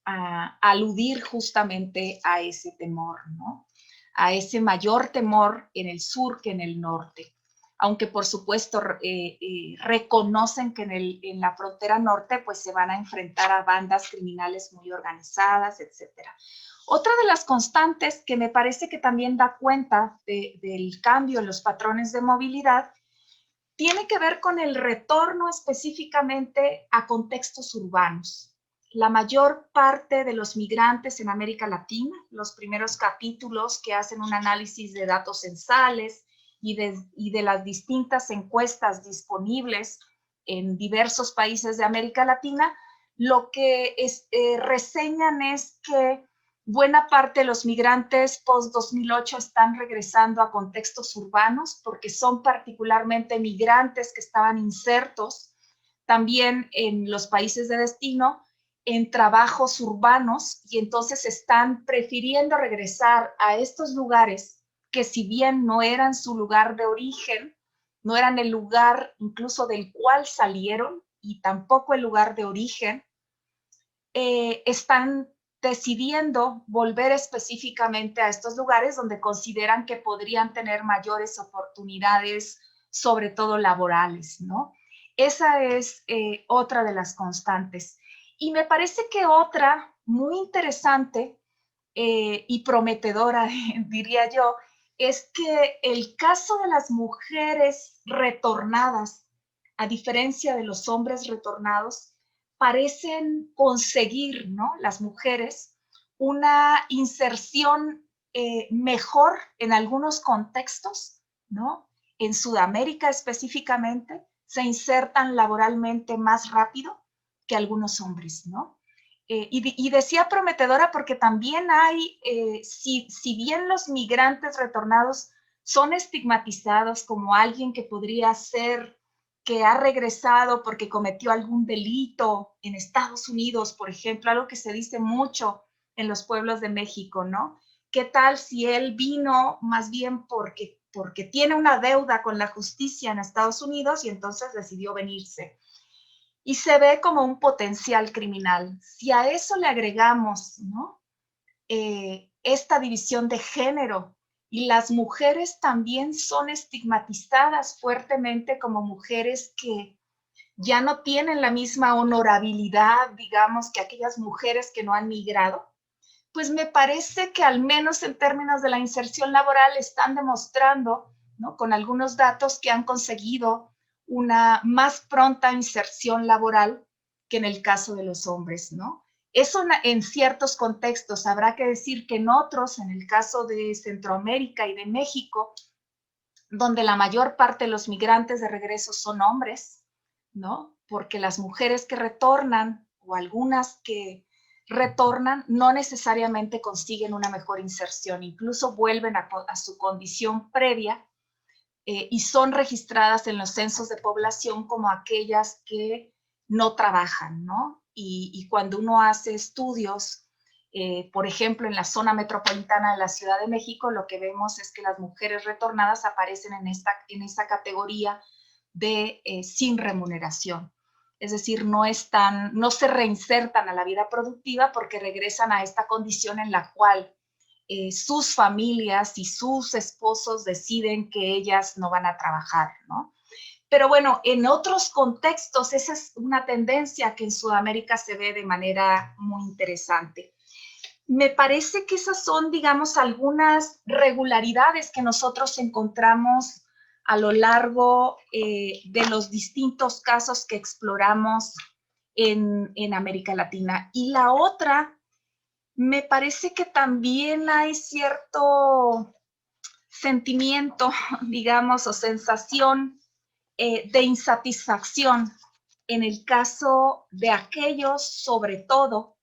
a aludir justamente a ese temor, ¿no? A ese mayor temor en el sur que en el norte. Aunque por supuesto reconocen que en la frontera norte pues se van a enfrentar a bandas criminales muy organizadas, etcétera. Otra de las constantes que me parece que también da cuenta del cambio en los patrones de movilidad tiene que ver con el retorno específicamente a contextos urbanos. La mayor parte de los migrantes en América Latina, los primeros capítulos que hacen un análisis de datos censales y de las distintas encuestas disponibles en diversos países de América Latina, lo que reseñan es que buena parte de los migrantes post-2008 están regresando a contextos urbanos porque son particularmente migrantes que estaban insertos también en los países de destino en trabajos urbanos y entonces están prefiriendo regresar a estos lugares que si bien no eran su lugar de origen, no eran el lugar incluso del cual salieron y tampoco el lugar de origen, están decidiendo volver específicamente a estos lugares donde consideran que podrían tener mayores oportunidades, sobre todo laborales, ¿no? Esa es otra de las constantes. Y me parece que otra muy interesante y prometedora, diría yo, es que el caso de las mujeres retornadas, a diferencia de los hombres retornados, parecen conseguir, ¿no? Las mujeres, una inserción mejor en algunos contextos, ¿no? En Sudamérica específicamente, se insertan laboralmente más rápido que algunos hombres, ¿no? Y decía prometedora porque también hay, si bien los migrantes retornados son estigmatizados como alguien que podría ser que ha regresado porque cometió algún delito en Estados Unidos, por ejemplo, algo que se dice mucho en los pueblos de México, ¿no? ¿Qué tal si él vino más bien porque tiene una deuda con la justicia en Estados Unidos y entonces decidió venirse? Y se ve como un potencial criminal. Si a eso le agregamos, ¿no? Esta división de género Y las mujeres también son estigmatizadas fuertemente como mujeres que ya no tienen la misma honorabilidad, digamos, que aquellas mujeres que no han migrado. Pues me parece que al menos en términos de la inserción laboral están demostrando, ¿no?, con algunos datos, que han conseguido una más pronta inserción laboral que en el caso de los hombres, ¿no? Eso en ciertos contextos. Habrá que decir que en otros, en el caso de Centroamérica y de México, donde la mayor parte de los migrantes de regreso son hombres, ¿no? Porque las mujeres que retornan, o algunas que retornan, no necesariamente consiguen una mejor inserción, incluso vuelven a su condición previa, y son registradas en los censos de población como aquellas que no trabajan, ¿no? Y cuando uno hace estudios, por ejemplo, en la zona metropolitana de la Ciudad de México, lo que vemos es que las mujeres retornadas aparecen en esta categoría de sin remuneración. Es decir, no se reinsertan a la vida productiva porque regresan a esta condición en la cual sus familias y sus esposos deciden que ellas no van a trabajar, ¿no? Pero bueno, en otros contextos esa es una tendencia que en Sudamérica se ve de manera muy interesante. Me parece que esas son, digamos, algunas regularidades que nosotros encontramos a lo largo de los distintos casos que exploramos en América Latina. Y la otra, me parece que también hay cierto sentimiento, digamos, o sensación de insatisfacción en el caso de aquellos, sobre todo,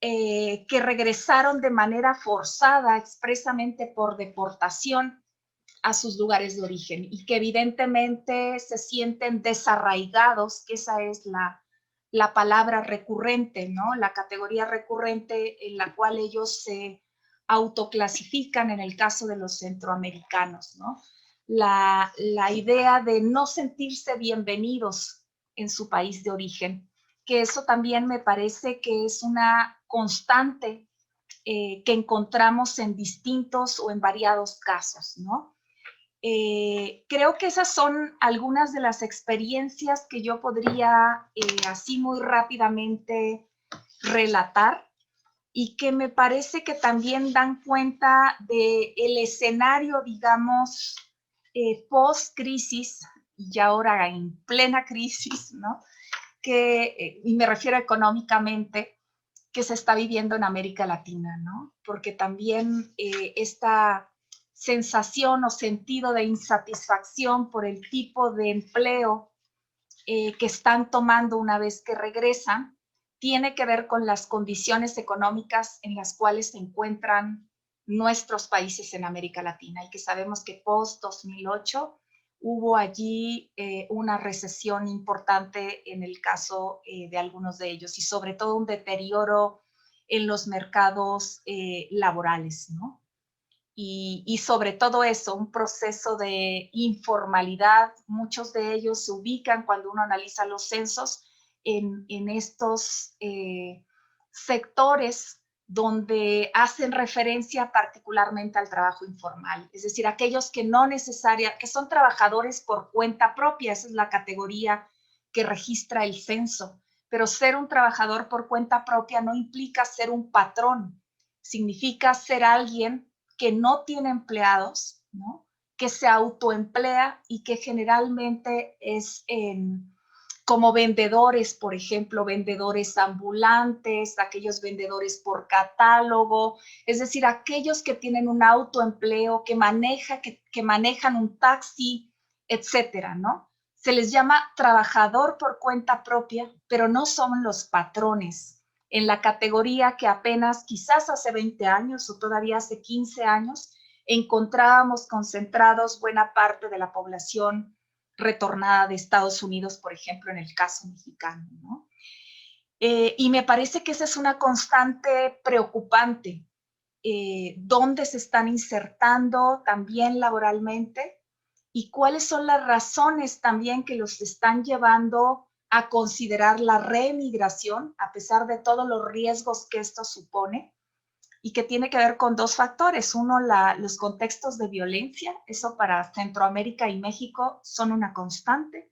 que regresaron de manera forzada, expresamente por deportación, a sus lugares de origen y que evidentemente se sienten desarraigados, que esa es la palabra recurrente, ¿no? La categoría recurrente en la cual ellos se autoclasifican en el caso de los centroamericanos, ¿no? La idea de no sentirse bienvenidos en su país de origen, que eso también me parece que es una constante que encontramos en distintos o en variados casos, ¿no? Creo que esas son algunas de las experiencias que yo podría así muy rápidamente relatar y que me parece que también dan cuenta del escenario, digamos, post-crisis y ahora en plena crisis, ¿no? Y me refiero económicamente, que se está viviendo en América Latina, ¿no? Porque también esta sensación o sentido de insatisfacción por el tipo de empleo que están tomando una vez que regresan, tiene que ver con las condiciones económicas en las cuales se encuentran nuestros países en América Latina y que sabemos que post-2008 hubo allí una recesión importante en el caso de algunos de ellos y sobre todo un deterioro en los mercados laborales, ¿no? Y sobre todo eso, un proceso de informalidad. Muchos de ellos se ubican, cuando uno analiza los censos, en estos sectores donde hacen referencia particularmente al trabajo informal, es decir, aquellos que que son trabajadores por cuenta propia. Esa es la categoría que registra el censo, pero ser un trabajador por cuenta propia no implica ser un patrón, significa ser alguien que no tiene empleados, ¿no? Que se autoemplea y que generalmente es como vendedores, por ejemplo, vendedores ambulantes, aquellos vendedores por catálogo, es decir, aquellos que tienen un autoempleo, que manejan un taxi, etcétera, ¿no? Se les llama trabajador por cuenta propia, pero no son los patrones. En la categoría que apenas quizás hace 20 años o todavía hace 15 años encontrábamos concentrados buena parte de la población retornada de Estados Unidos, por ejemplo, en el caso mexicano, ¿no? Y me parece que esa es una constante preocupante, dónde se están insertando también laboralmente y cuáles son las razones también que los están llevando a considerar la reemigración, a pesar de todos los riesgos que esto supone, y que tiene que ver con dos factores. Uno, los contextos de violencia, eso para Centroamérica y México son una constante,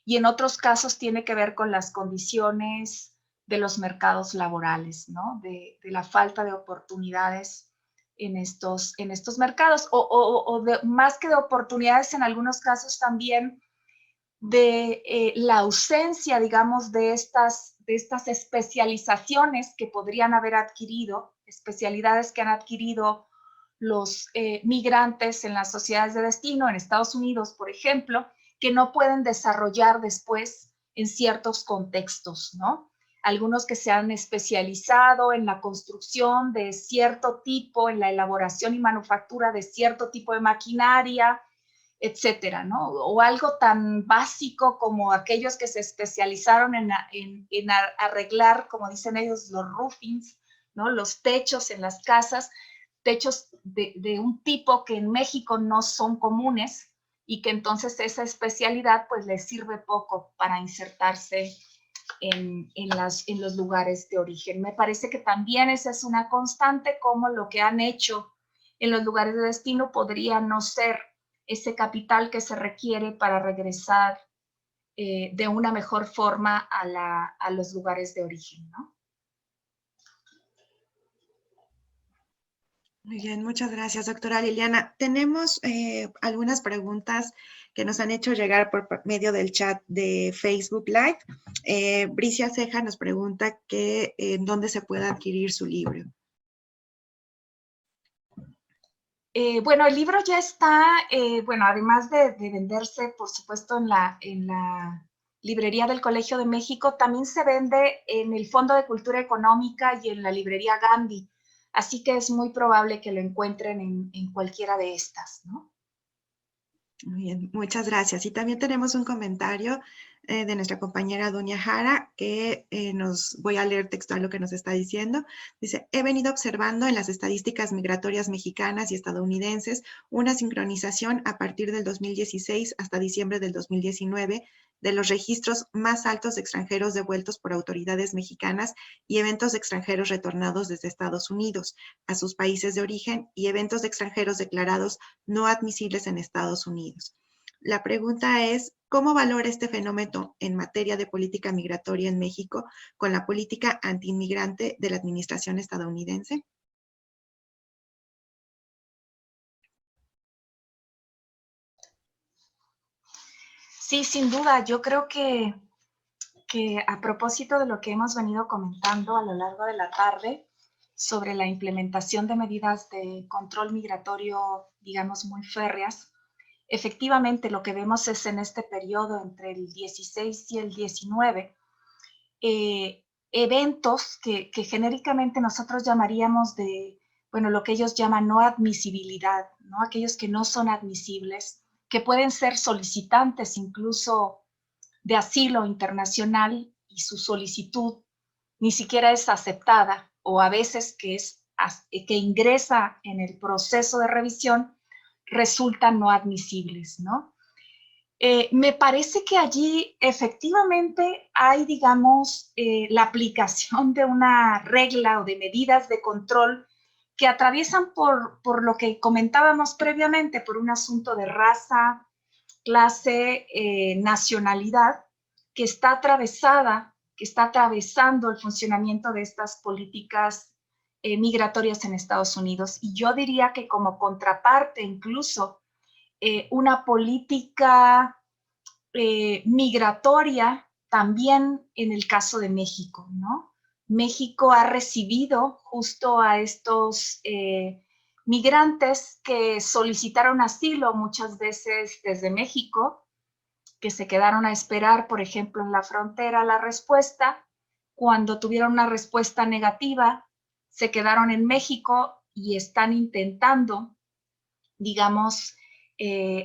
y en otros casos tiene que ver con las condiciones de los mercados laborales, ¿no? De la falta de oportunidades en estos mercados, o más que de oportunidades, en algunos casos también de la ausencia, digamos, de estas especializaciones que podrían haber adquirido, especialidades que han adquirido los migrantes en las sociedades de destino, en Estados Unidos, por ejemplo, que no pueden desarrollar después en ciertos contextos, ¿no? Algunos que se han especializado en la construcción de cierto tipo, en la elaboración y manufactura de cierto tipo de maquinaria, etcétera, ¿no? O algo tan básico como aquellos que se especializaron en arreglar, como dicen ellos, los roofings, ¿no? Los techos en las casas, techos de un tipo que en México no son comunes, y que entonces esa especialidad pues les sirve poco para insertarse en los lugares de origen. Me parece que también esa es una constante, como lo que han hecho en los lugares de destino podría no ser ese capital que se requiere para regresar de una mejor forma a los lugares de origen, ¿no? Muy bien, muchas gracias, doctora Liliana. Tenemos algunas preguntas que nos han hecho llegar por medio del chat de Facebook Live. Bricia Ceja nos pregunta que en dónde se puede adquirir su libro. Bueno, el libro ya está, bueno, además de venderse, por supuesto, en la librería del Colegio de México, también se vende en el Fondo de Cultura Económica y en la librería Gandhi. Así que es muy probable que lo encuentren en cualquiera de estas, ¿no? Muy bien, muchas gracias. Y también tenemos un comentario de nuestra compañera Doña Jara, que voy a leer textual lo que nos está diciendo. Dice, he venido observando en las estadísticas migratorias mexicanas y estadounidenses una sincronización a partir del 2016 hasta diciembre del 2019 de los registros más altos de extranjeros devueltos por autoridades mexicanas y eventos de extranjeros retornados desde Estados Unidos a sus países de origen y eventos de extranjeros declarados no admisibles en Estados Unidos. La pregunta es, ¿cómo valora este fenómeno en materia de política migratoria en México con la política antiinmigrante de la administración estadounidense? Sí, sin duda. Yo creo que a propósito de lo que hemos venido comentando a lo largo de la tarde sobre la implementación de medidas de control migratorio, digamos, muy férreas, efectivamente lo que vemos es en este periodo entre el 16 y el 19, eventos que genéricamente nosotros llamaríamos de, bueno, lo que ellos llaman no admisibilidad, ¿no? Aquellos que no son admisibles, que pueden ser solicitantes incluso de asilo internacional y su solicitud ni siquiera es aceptada, o a veces que ingresa en el proceso de revisión, resultan no admisibles, ¿no? Me parece que allí efectivamente hay, digamos, la aplicación de una regla o de medidas de control que atraviesan por lo que comentábamos previamente, por un asunto de raza, clase, nacionalidad, que está atravesando el funcionamiento de estas políticas migratorias en Estados Unidos. Y yo diría que como contraparte incluso una política migratoria también en el caso de México, ¿no? México ha recibido justo a estos migrantes que solicitaron asilo muchas veces desde México, que se quedaron a esperar, por ejemplo, en la frontera la respuesta. Cuando tuvieron una respuesta negativa, se quedaron en México y están intentando, digamos,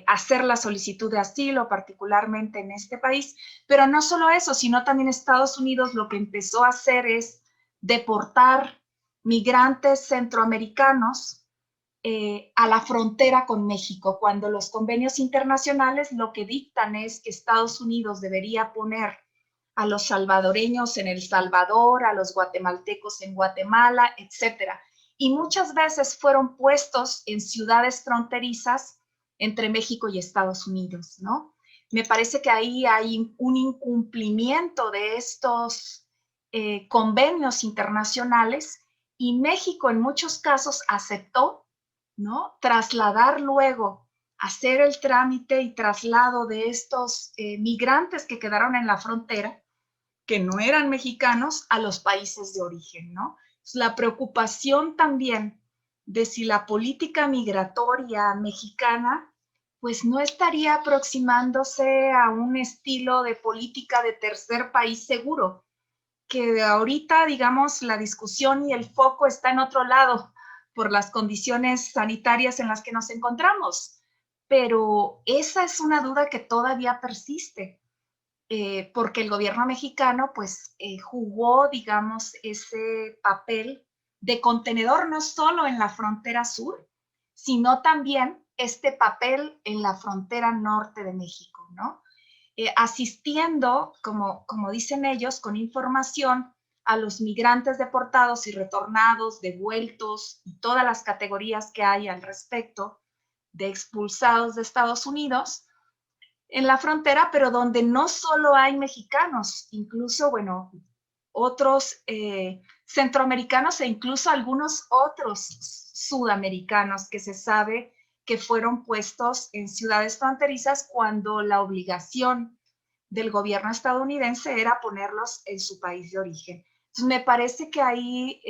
hacer la solicitud de asilo, particularmente en este país. Pero no solo eso, sino también Estados Unidos lo que empezó a hacer es deportar migrantes centroamericanos a la frontera con México, cuando los convenios internacionales lo que dictan es que Estados Unidos debería poner a los salvadoreños en El Salvador, a los guatemaltecos en Guatemala, etcétera. y muchas veces fueron puestos en ciudades fronterizas entre México y Estados Unidos, ¿no? Me parece que ahí hay un incumplimiento de estos convenios internacionales y México en muchos casos aceptó, ¿no?, trasladar luego, hacer el trámite y traslado de estos migrantes que quedaron en la frontera, que no eran mexicanos, a los países de origen, ¿no? La preocupación también de si la política migratoria mexicana pues no estaría aproximándose a un estilo de política de tercer país seguro, que ahorita, digamos, la discusión y el foco está en otro lado por las condiciones sanitarias en las que nos encontramos. Pero esa es una duda que todavía persiste, porque el gobierno mexicano, pues, jugó, digamos, ese papel de contenedor no solo en la frontera sur, sino también este papel en la frontera norte de México, ¿no? Asistiendo, como dicen ellos, con información a los migrantes deportados y retornados, devueltos y todas las categorías que hay al respecto de expulsados de Estados Unidos en la frontera, pero donde no solo hay mexicanos, incluso, bueno, otros centroamericanos e incluso algunos otros sudamericanos que se sabe que fueron puestos en ciudades fronterizas cuando la obligación del gobierno estadounidense era ponerlos en su país de origen. Entonces, me parece que ahí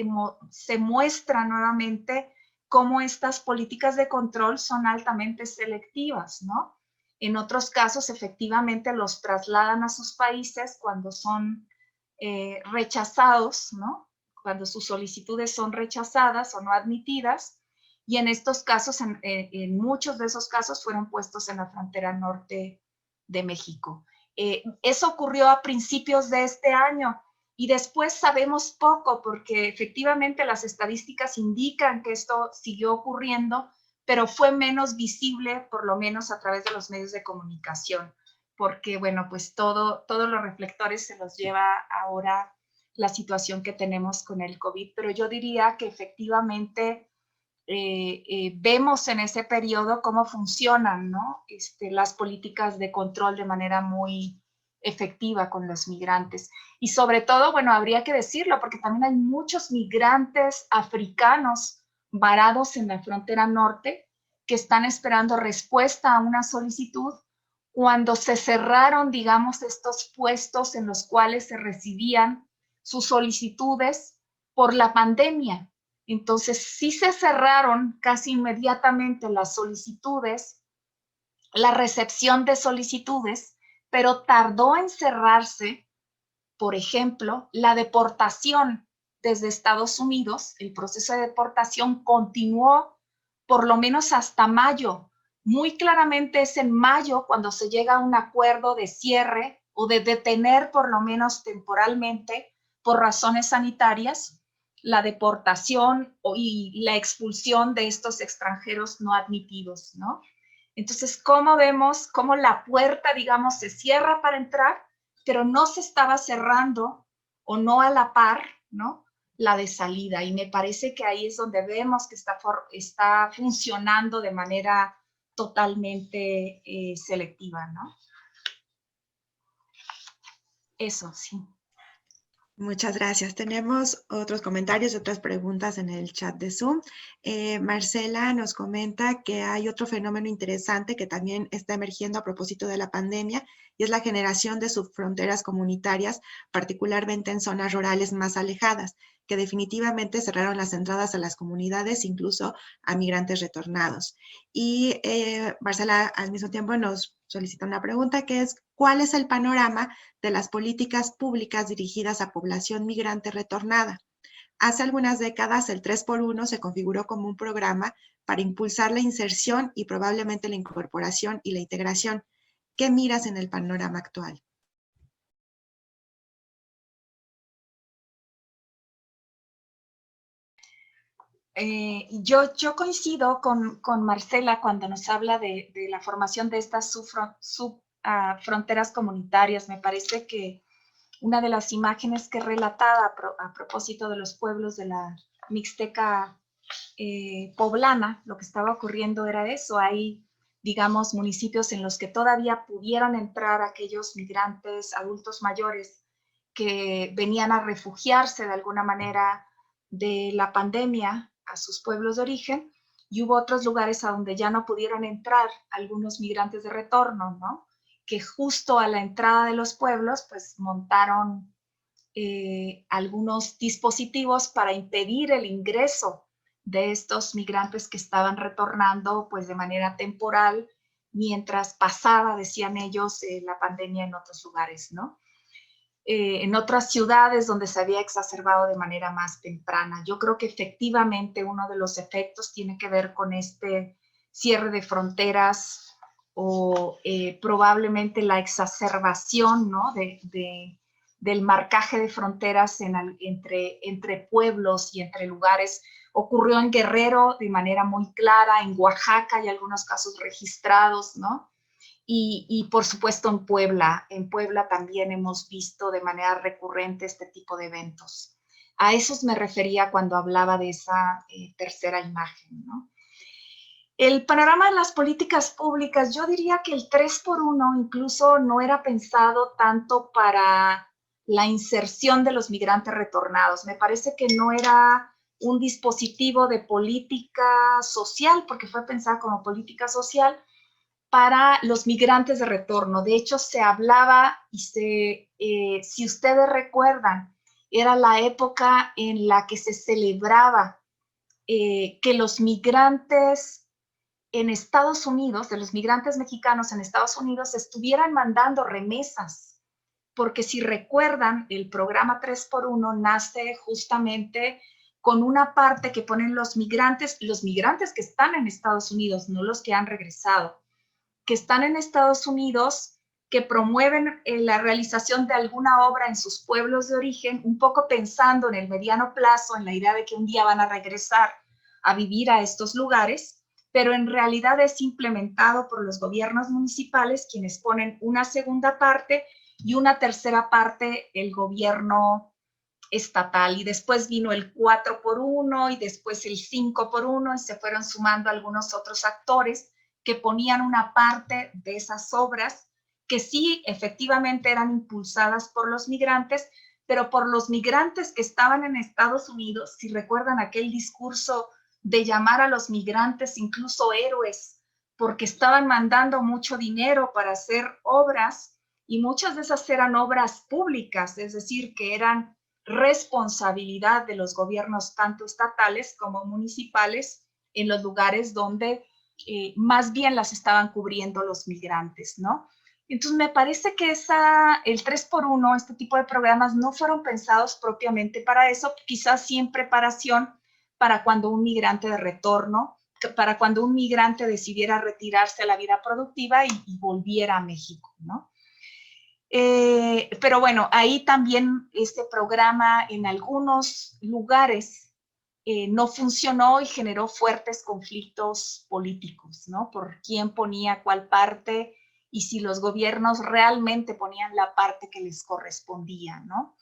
se muestra nuevamente cómo estas políticas de control son altamente selectivas, ¿no? En otros casos, efectivamente, los trasladan a sus países cuando son rechazados, ¿no? Cuando sus solicitudes son rechazadas o no admitidas, y en estos casos, en muchos de esos casos, fueron puestos en la frontera norte de México. Eso ocurrió a principios de este año y después sabemos poco porque efectivamente las estadísticas indican que esto siguió ocurriendo, pero fue menos visible, por lo menos a través de los medios de comunicación, porque, bueno, pues todos los reflectores se los lleva ahora la situación que tenemos con el COVID, pero yo diría que efectivamente vemos en ese periodo cómo funcionan, ¿no? Las políticas de control de manera muy efectiva con los migrantes. Y sobre todo, bueno, habría que decirlo, porque también hay muchos migrantes africanos varados en la frontera norte que están esperando respuesta a una solicitud cuando se cerraron, digamos, estos puestos en los cuales se recibían sus solicitudes por la pandemia. Entonces, sí se cerraron casi inmediatamente las solicitudes, la recepción de solicitudes, pero tardó en cerrarse, por ejemplo, la deportación desde Estados Unidos. El proceso de deportación continuó por lo menos hasta mayo. Muy claramente es en mayo cuando se llega a un acuerdo de cierre o de detener por lo menos temporalmente por razones sanitarias la deportación y la expulsión de estos extranjeros no admitidos, ¿no? Entonces, ¿cómo vemos cómo la puerta, digamos, se cierra para entrar, pero no se estaba cerrando o no a la par, ¿no?, la de salida? Y me parece que ahí es donde vemos que está funcionando de manera totalmente selectiva, ¿no? Eso, sí. Muchas gracias. Tenemos otros comentarios, otras preguntas en el chat de Zoom. Marcela nos comenta que hay otro fenómeno interesante que también está emergiendo a propósito de la pandemia y es la generación de subfronteras comunitarias, particularmente en zonas rurales más alejadas, que definitivamente cerraron las entradas a las comunidades, incluso a migrantes retornados. Y Marcela al mismo tiempo nos solicita una pregunta que es, ¿cuál es el panorama de las políticas públicas dirigidas a población migrante retornada? Hace algunas décadas el 3x1 se configuró como un programa para impulsar la inserción y probablemente la incorporación y la integración. ¿Qué miras en el panorama actual? Yo coincido con Marcela cuando nos habla de la formación de estas fronteras comunitarias. Me parece que una de las imágenes que relatada a propósito de los pueblos de la Mixteca poblana, lo que estaba ocurriendo era eso. Hay, digamos, municipios en los que todavía pudieron entrar aquellos migrantes adultos mayores que venían a refugiarse de alguna manera de la pandemia a sus pueblos de origen, y hubo otros lugares a donde ya no pudieron entrar algunos migrantes de retorno, ¿no? Que justo a la entrada de los pueblos, pues montaron algunos dispositivos para impedir el ingreso de estos migrantes que estaban retornando pues de manera temporal mientras pasaba, decían ellos, la pandemia en otros lugares, ¿no? En otras ciudades donde se había exacerbado de manera más temprana. Yo creo que efectivamente uno de los efectos tiene que ver con este cierre de fronteras o probablemente la exacerbación, ¿no? del marcaje de fronteras entre pueblos y entre lugares. Ocurrió en Guerrero de manera muy clara, en Oaxaca hay algunos casos registrados, ¿no? Y por supuesto en Puebla también hemos visto de manera recurrente este tipo de eventos. A esos me refería cuando hablaba de esa tercera imagen, ¿no? El panorama de las políticas públicas, yo diría que el 3x1 incluso no era pensado tanto para la inserción de los migrantes retornados. Me parece que no era un dispositivo de política social, porque fue pensado como política social, para los migrantes de retorno. De hecho, se hablaba, y si ustedes recuerdan, era la época en la que se celebraba que los migrantes en Estados Unidos, de los migrantes mexicanos en Estados Unidos, estuvieran mandando remesas. Porque si recuerdan, el programa 3x1 nace justamente con una parte que ponen los migrantes que están en Estados Unidos, no los que han regresado, que están en Estados Unidos, que promueven la realización de alguna obra en sus pueblos de origen, un poco pensando en el mediano plazo, en la idea de que un día van a regresar a vivir a estos lugares, pero en realidad es implementado por los gobiernos municipales, quienes ponen una segunda parte y una tercera parte el gobierno estatal. Y después vino el 4x1 y después el 5x1 y se fueron sumando algunos otros actores que ponían una parte de esas obras que sí efectivamente eran impulsadas por los migrantes, pero por los migrantes que estaban en Estados Unidos. Si recuerdan aquel discurso de llamar a los migrantes incluso héroes, porque estaban mandando mucho dinero para hacer obras, y muchas de esas eran obras públicas, es decir, que eran responsabilidad de los gobiernos tanto estatales como municipales en los lugares donde más bien las estaban cubriendo los migrantes, ¿no? Entonces me parece que el 3x1, este tipo de programas no fueron pensados propiamente para eso, quizás sí en preparación para cuando un migrante de retorno, para cuando un migrante decidiera retirarse a la vida productiva y volviera a México, ¿no? Pero bueno, ahí también este programa en algunos lugares no funcionó y generó fuertes conflictos políticos, ¿no? Por quién ponía cuál parte y si los gobiernos realmente ponían la parte que les correspondía, ¿no?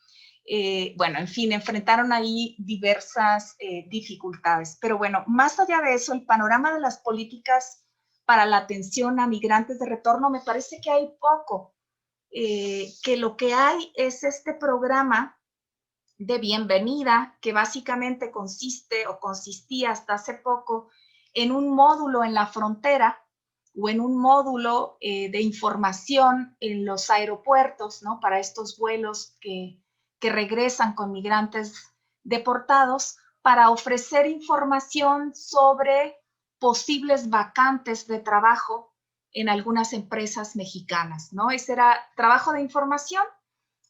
Bueno, en fin, enfrentaron ahí diversas dificultades. Pero bueno, más allá de eso, el panorama de las políticas para la atención a migrantes de retorno, me parece que hay poco. Que lo que hay es este programa de bienvenida, que básicamente consistía hasta hace poco en un módulo en la frontera o en un módulo de información en los aeropuertos, ¿no? Para estos vuelos que regresan con migrantes deportados, para ofrecer información sobre posibles vacantes de trabajo en algunas empresas mexicanas, ¿no? Ese era trabajo de información.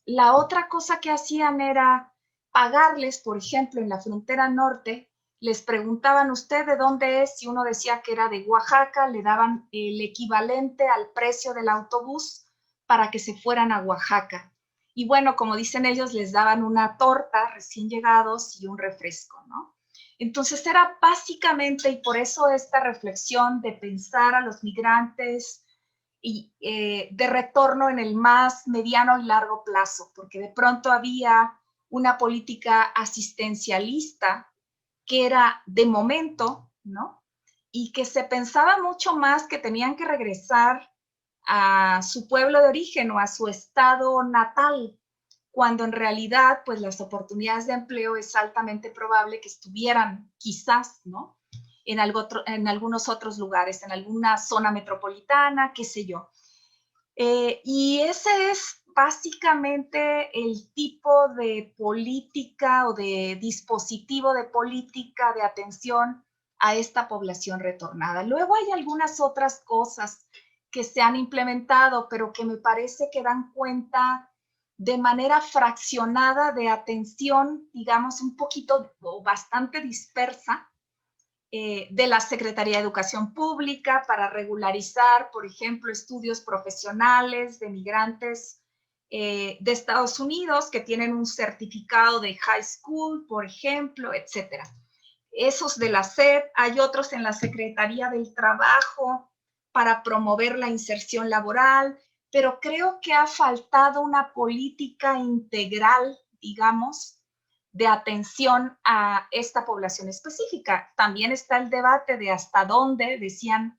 La otra cosa que hacían era pagarles, por ejemplo, en la frontera norte, les preguntaban, ¿usted de dónde es? Si uno decía que era de Oaxaca, le daban el equivalente al precio del autobús para que se fueran a Oaxaca. Y bueno, como dicen ellos, les daban una torta recién llegados y un refresco, ¿no? Entonces era básicamente, y por eso esta reflexión de pensar a los migrantes y de retorno en el más mediano y largo plazo, porque de pronto había una política asistencialista que era de momento, ¿no? Y que se pensaba mucho más que tenían que regresar a su pueblo de origen o a su estado natal, cuando en realidad, pues las oportunidades de empleo es altamente probable que estuvieran quizás, ¿no? En algunos otros lugares, en alguna zona metropolitana, qué sé yo. Y ese es básicamente el tipo de política o de dispositivo de política de atención a esta población retornada. Luego hay algunas otras cosas que se han implementado, pero que me parece que dan cuenta de manera fraccionada de atención, digamos, un poquito o bastante dispersa, de la Secretaría de Educación Pública para regularizar, por ejemplo, estudios profesionales de migrantes de Estados Unidos que tienen un certificado de high school, por ejemplo, etcétera. Esos de la SED, hay otros en la Secretaría del Trabajo para promover la inserción laboral, pero creo que ha faltado una política integral, digamos, de atención a esta población específica. También está el debate de hasta dónde, decían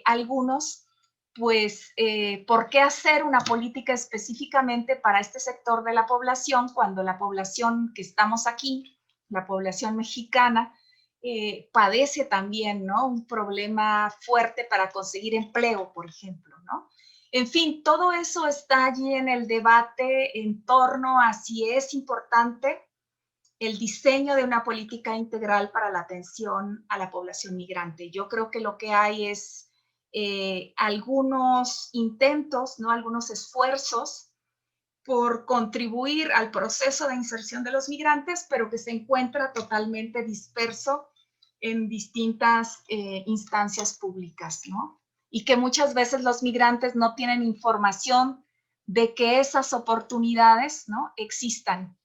algunos, pues, ¿por qué hacer una política específicamente para este sector de la población cuando la población que estamos aquí, la población mexicana, padece también, ¿no? Un problema fuerte para conseguir empleo, por ejemplo, ¿no? En fin, todo eso está allí en el debate en torno a si es importante el diseño de una política integral para la atención a la población migrante. Yo creo que lo que hay es algunos intentos, ¿no? Algunos esfuerzos por contribuir al proceso de inserción de los migrantes, pero que se encuentra totalmente disperso en distintas instancias públicas, ¿no? Y que muchas veces los migrantes no tienen información de que esas oportunidades, ¿no? Existan.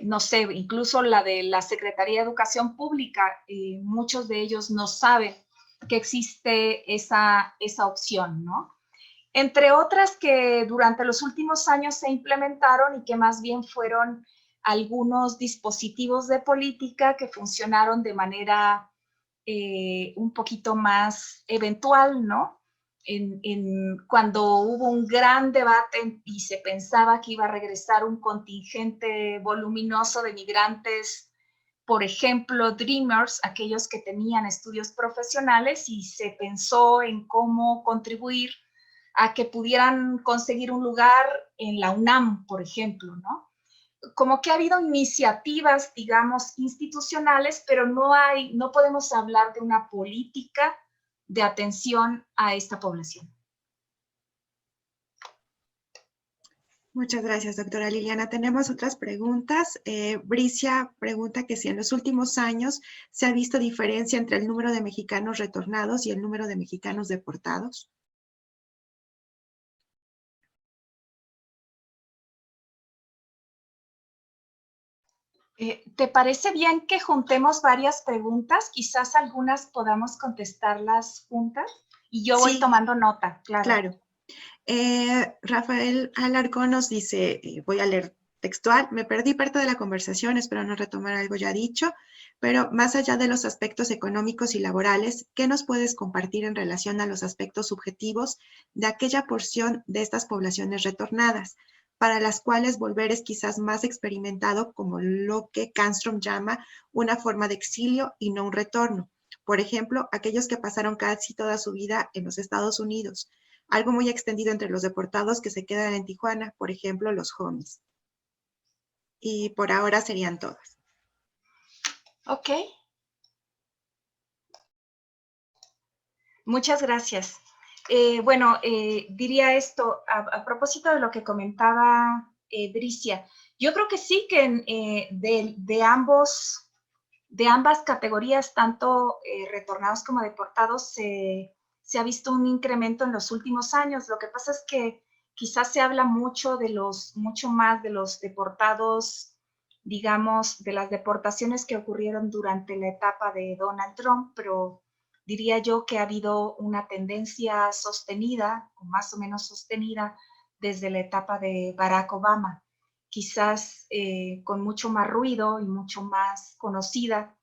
No sé, incluso la de la Secretaría de Educación Pública, muchos de ellos no saben que existe esa opción, ¿no? Entre otras que durante los últimos años se implementaron y que más bien fueron algunos dispositivos de política que funcionaron de manera un poquito más eventual, ¿no? Cuando hubo un gran debate y se pensaba que iba a regresar un contingente voluminoso de migrantes, por ejemplo, Dreamers, aquellos que tenían estudios profesionales, y se pensó en cómo contribuir a que pudieran conseguir un lugar en la UNAM, por ejemplo, ¿no? Como que ha habido iniciativas, digamos, institucionales, pero no podemos hablar de una política de atención a esta población. Muchas gracias, doctora Liliana. Tenemos otras preguntas. Bricia pregunta que si en los últimos años se ha visto diferencia entre el número de mexicanos retornados y el número de mexicanos deportados. ¿Te parece bien que juntemos varias preguntas? Quizás algunas podamos contestarlas juntas y yo voy Sí, tomando nota, claro. claro. Rafael Alarcón nos dice, voy a leer textual, me perdí parte de la conversación, espero no retomar algo ya dicho, pero más allá de los aspectos económicos y laborales, ¿qué nos puedes compartir en relación a los aspectos subjetivos de aquella porción de estas poblaciones retornadas, para las cuales volver es quizás más experimentado como lo que Canstrom llama una forma de exilio y no un retorno? Por ejemplo, aquellos que pasaron casi toda su vida en los Estados Unidos, algo muy extendido entre los deportados que se quedan en Tijuana, por ejemplo, los homies. Y por ahora serían todas. Ok. Muchas gracias. Bueno, diría esto a propósito de lo que comentaba Bricia. Yo creo que sí que de ambas categorías, tanto retornados como deportados, se ha visto un incremento en los últimos años. Lo que pasa es que quizás se habla mucho más de los deportados, digamos, de las deportaciones que ocurrieron durante la etapa de Donald Trump, pero diría yo que ha habido una tendencia sostenida, o más o menos sostenida, desde la etapa de Barack Obama. quizás con mucho más ruido y mucho más conocida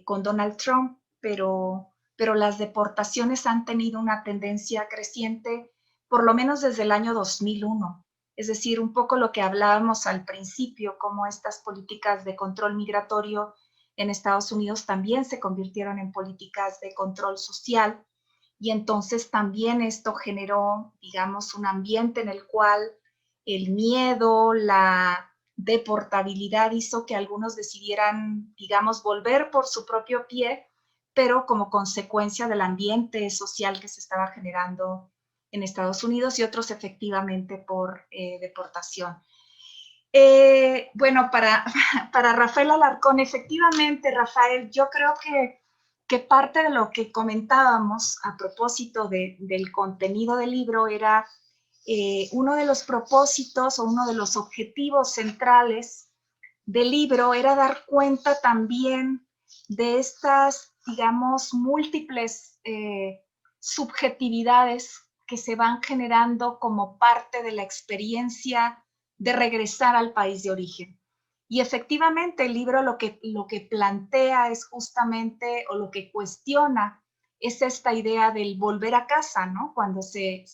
con Donald Trump, pero las deportaciones han tenido una tendencia creciente, por lo menos desde el año 2001. Es decir, un poco lo que hablábamos al principio, cómo estas políticas de control migratorio en Estados Unidos también se convirtieron en políticas de control social, y entonces también esto generó, digamos, un ambiente en el cual el miedo, la deportabilidad hizo que algunos decidieran, digamos, volver por su propio pie, pero como consecuencia del ambiente social que se estaba generando en Estados Unidos, y otros efectivamente por deportación. Bueno, para Rafael Alarcón, efectivamente, Rafael, yo creo que parte de lo que comentábamos a propósito del contenido del libro era uno de los propósitos o uno de los objetivos centrales del libro era dar cuenta también de estas, digamos, múltiples subjetividades que se van generando como parte de la experiencia de regresar al país de origen. Y efectivamente el libro lo que plantea es justamente, o lo que cuestiona, es esta idea del volver a casa, ¿no? Cuando se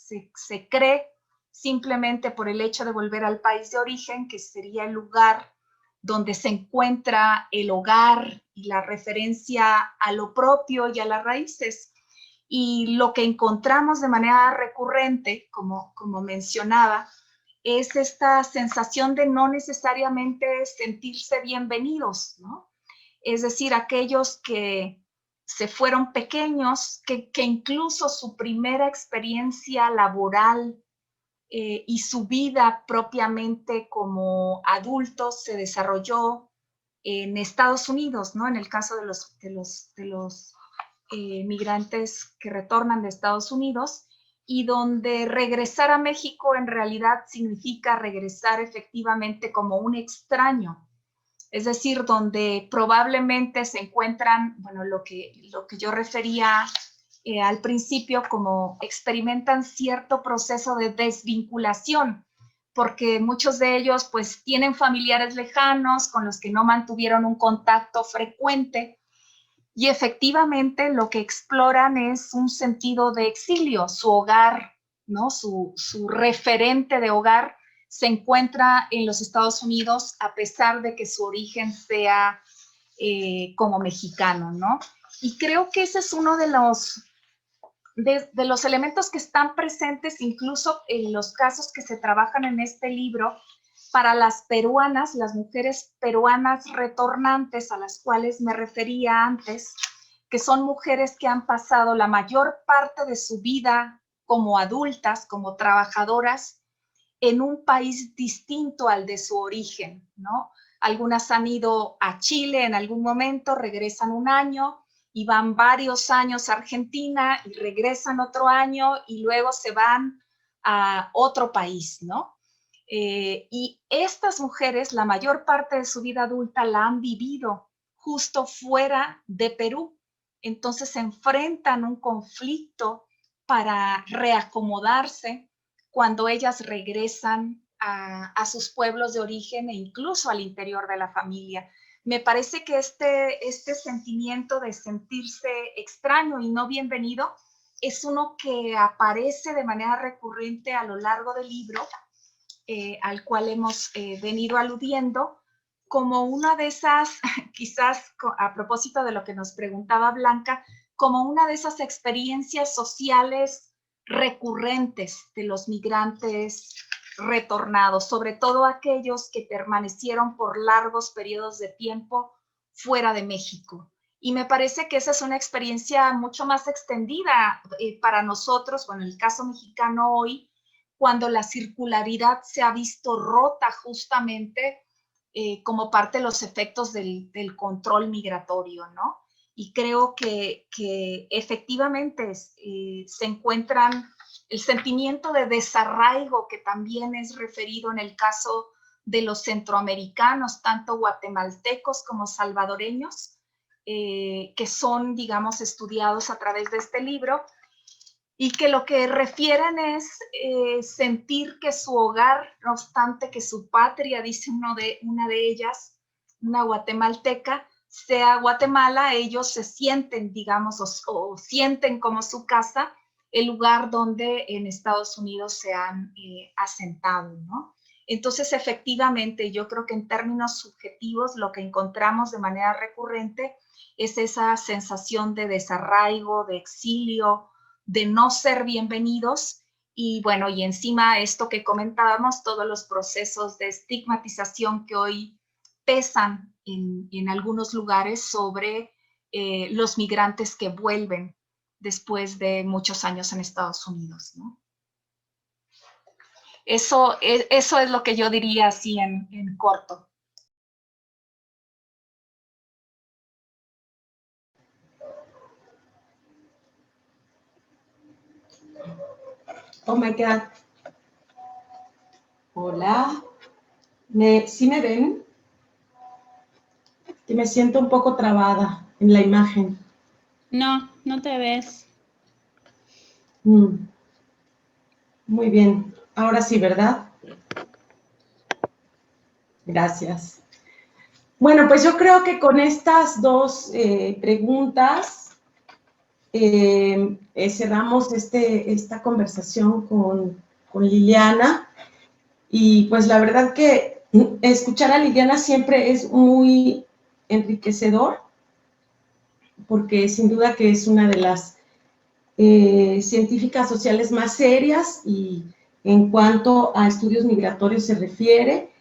cree simplemente por el hecho de volver al país de origen, que sería el lugar donde se encuentra el hogar y la referencia a lo propio y a las raíces. Y lo que encontramos de manera recurrente, como mencionaba, es esta sensación de no necesariamente sentirse bienvenidos, ¿no? Es decir, aquellos que se fueron pequeños, que incluso su primera experiencia laboral y su vida propiamente como adultos se desarrolló en Estados Unidos, ¿no? En el caso de los migrantes que retornan de Estados Unidos, y donde regresar a México en realidad significa regresar efectivamente como un extraño. Es decir, donde probablemente se encuentran, bueno, lo que yo refería al principio, como experimentan cierto proceso de desvinculación, porque muchos de ellos pues tienen familiares lejanos con los que no mantuvieron un contacto frecuente, y efectivamente lo que exploran es un sentido de exilio. Su hogar, ¿no? Su referente de hogar se encuentra en los Estados Unidos, a pesar de que su origen sea como mexicano, ¿no? Y creo que ese es uno de los elementos que están presentes incluso en los casos que se trabajan en este libro para las peruanas, las mujeres peruanas retornantes a las cuales me refería antes, que son mujeres que han pasado la mayor parte de su vida como adultas, como trabajadoras, en un país distinto al de su origen, ¿no? Algunas han ido a Chile en algún momento, regresan un año y van varios años a Argentina y regresan otro año y luego se van a otro país, ¿no? Y estas mujeres, la mayor parte de su vida adulta la han vivido justo fuera de Perú. Entonces se enfrentan un conflicto para reacomodarse cuando ellas regresan a sus pueblos de origen e incluso al interior de la familia. Me parece que este sentimiento de sentirse extraño y no bienvenido es uno que aparece de manera recurrente a lo largo del libro, al cual hemos venido aludiendo, como una de esas, quizás a propósito de lo que nos preguntaba Blanca, como una de esas experiencias sociales recurrentes de los migrantes retornados, sobre todo aquellos que permanecieron por largos periodos de tiempo fuera de México. Y me parece que esa es una experiencia mucho más extendida para nosotros, bueno, en el caso mexicano hoy, cuando la circularidad se ha visto rota justamente como parte de los efectos del control migratorio, ¿no? Y creo que efectivamente se encuentran el sentimiento de desarraigo, que también es referido en el caso de los centroamericanos, tanto guatemaltecos como salvadoreños, que son, digamos, estudiados a través de este libro. y que lo que refieren es sentir que su hogar, no obstante que su patria, dice una de ellas, una guatemalteca, sea Guatemala, ellos se sienten, digamos, o sienten como su casa el lugar donde en Estados Unidos se han asentado, ¿no? Entonces, efectivamente, yo creo que en términos subjetivos lo que encontramos de manera recurrente es esa sensación de desarraigo, de exilio, de no ser bienvenidos y bueno, y encima esto que comentábamos, todos los procesos de estigmatización que hoy pesan en algunos lugares sobre los migrantes que vuelven después de muchos años en Estados Unidos, ¿no? Eso es lo que yo diría así en corto. Oh my God. Hola. ¿Sí me ven? Que me siento un poco trabada en la imagen. No, no te ves. Muy bien. Ahora sí, ¿verdad? Gracias. Bueno, pues yo creo que con estas dos preguntas cerramos esta conversación con Liliana. Y pues la verdad que escuchar a Liliana siempre es muy enriquecedor, porque sin duda que es una de las científicas sociales más serias y en cuanto a estudios migratorios se refiere,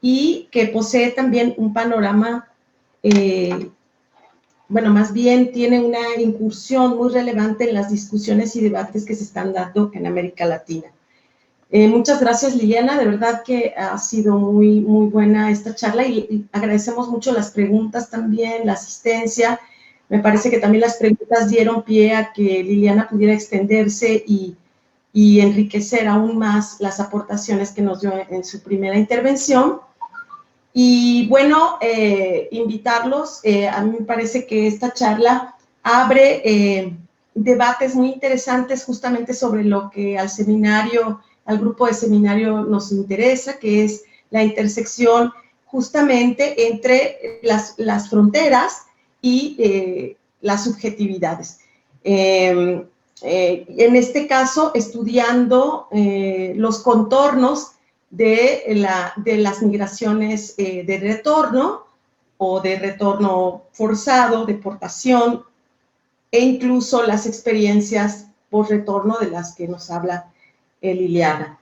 y que posee también un panorama, bueno, más bien tiene una incursión muy relevante en las discusiones y debates que se están dando en América Latina. Muchas gracias, Liliana, de verdad que ha sido muy, muy buena esta charla y agradecemos mucho las preguntas también, la asistencia. Me parece que también las preguntas dieron pie a que Liliana pudiera extenderse y enriquecer aún más las aportaciones que nos dio en su primera intervención. Y bueno, invitarlos, a mí me parece que esta charla abre debates muy interesantes justamente sobre lo que al grupo de seminario nos interesa, que es la intersección justamente entre las fronteras y las subjetividades. En este caso, estudiando los contornos de las migraciones de retorno o de retorno forzado, deportación, e incluso las experiencias por retorno de las que nos habla Liliana.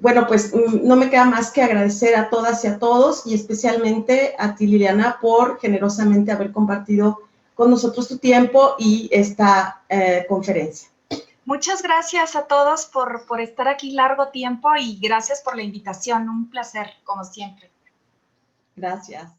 Bueno, pues no me queda más que agradecer a todas y a todos, y especialmente a ti, Liliana, por generosamente haber compartido con nosotros tu tiempo y esta conferencia. Muchas gracias a todos por estar aquí largo tiempo y gracias por la invitación. Un placer, como siempre. Gracias.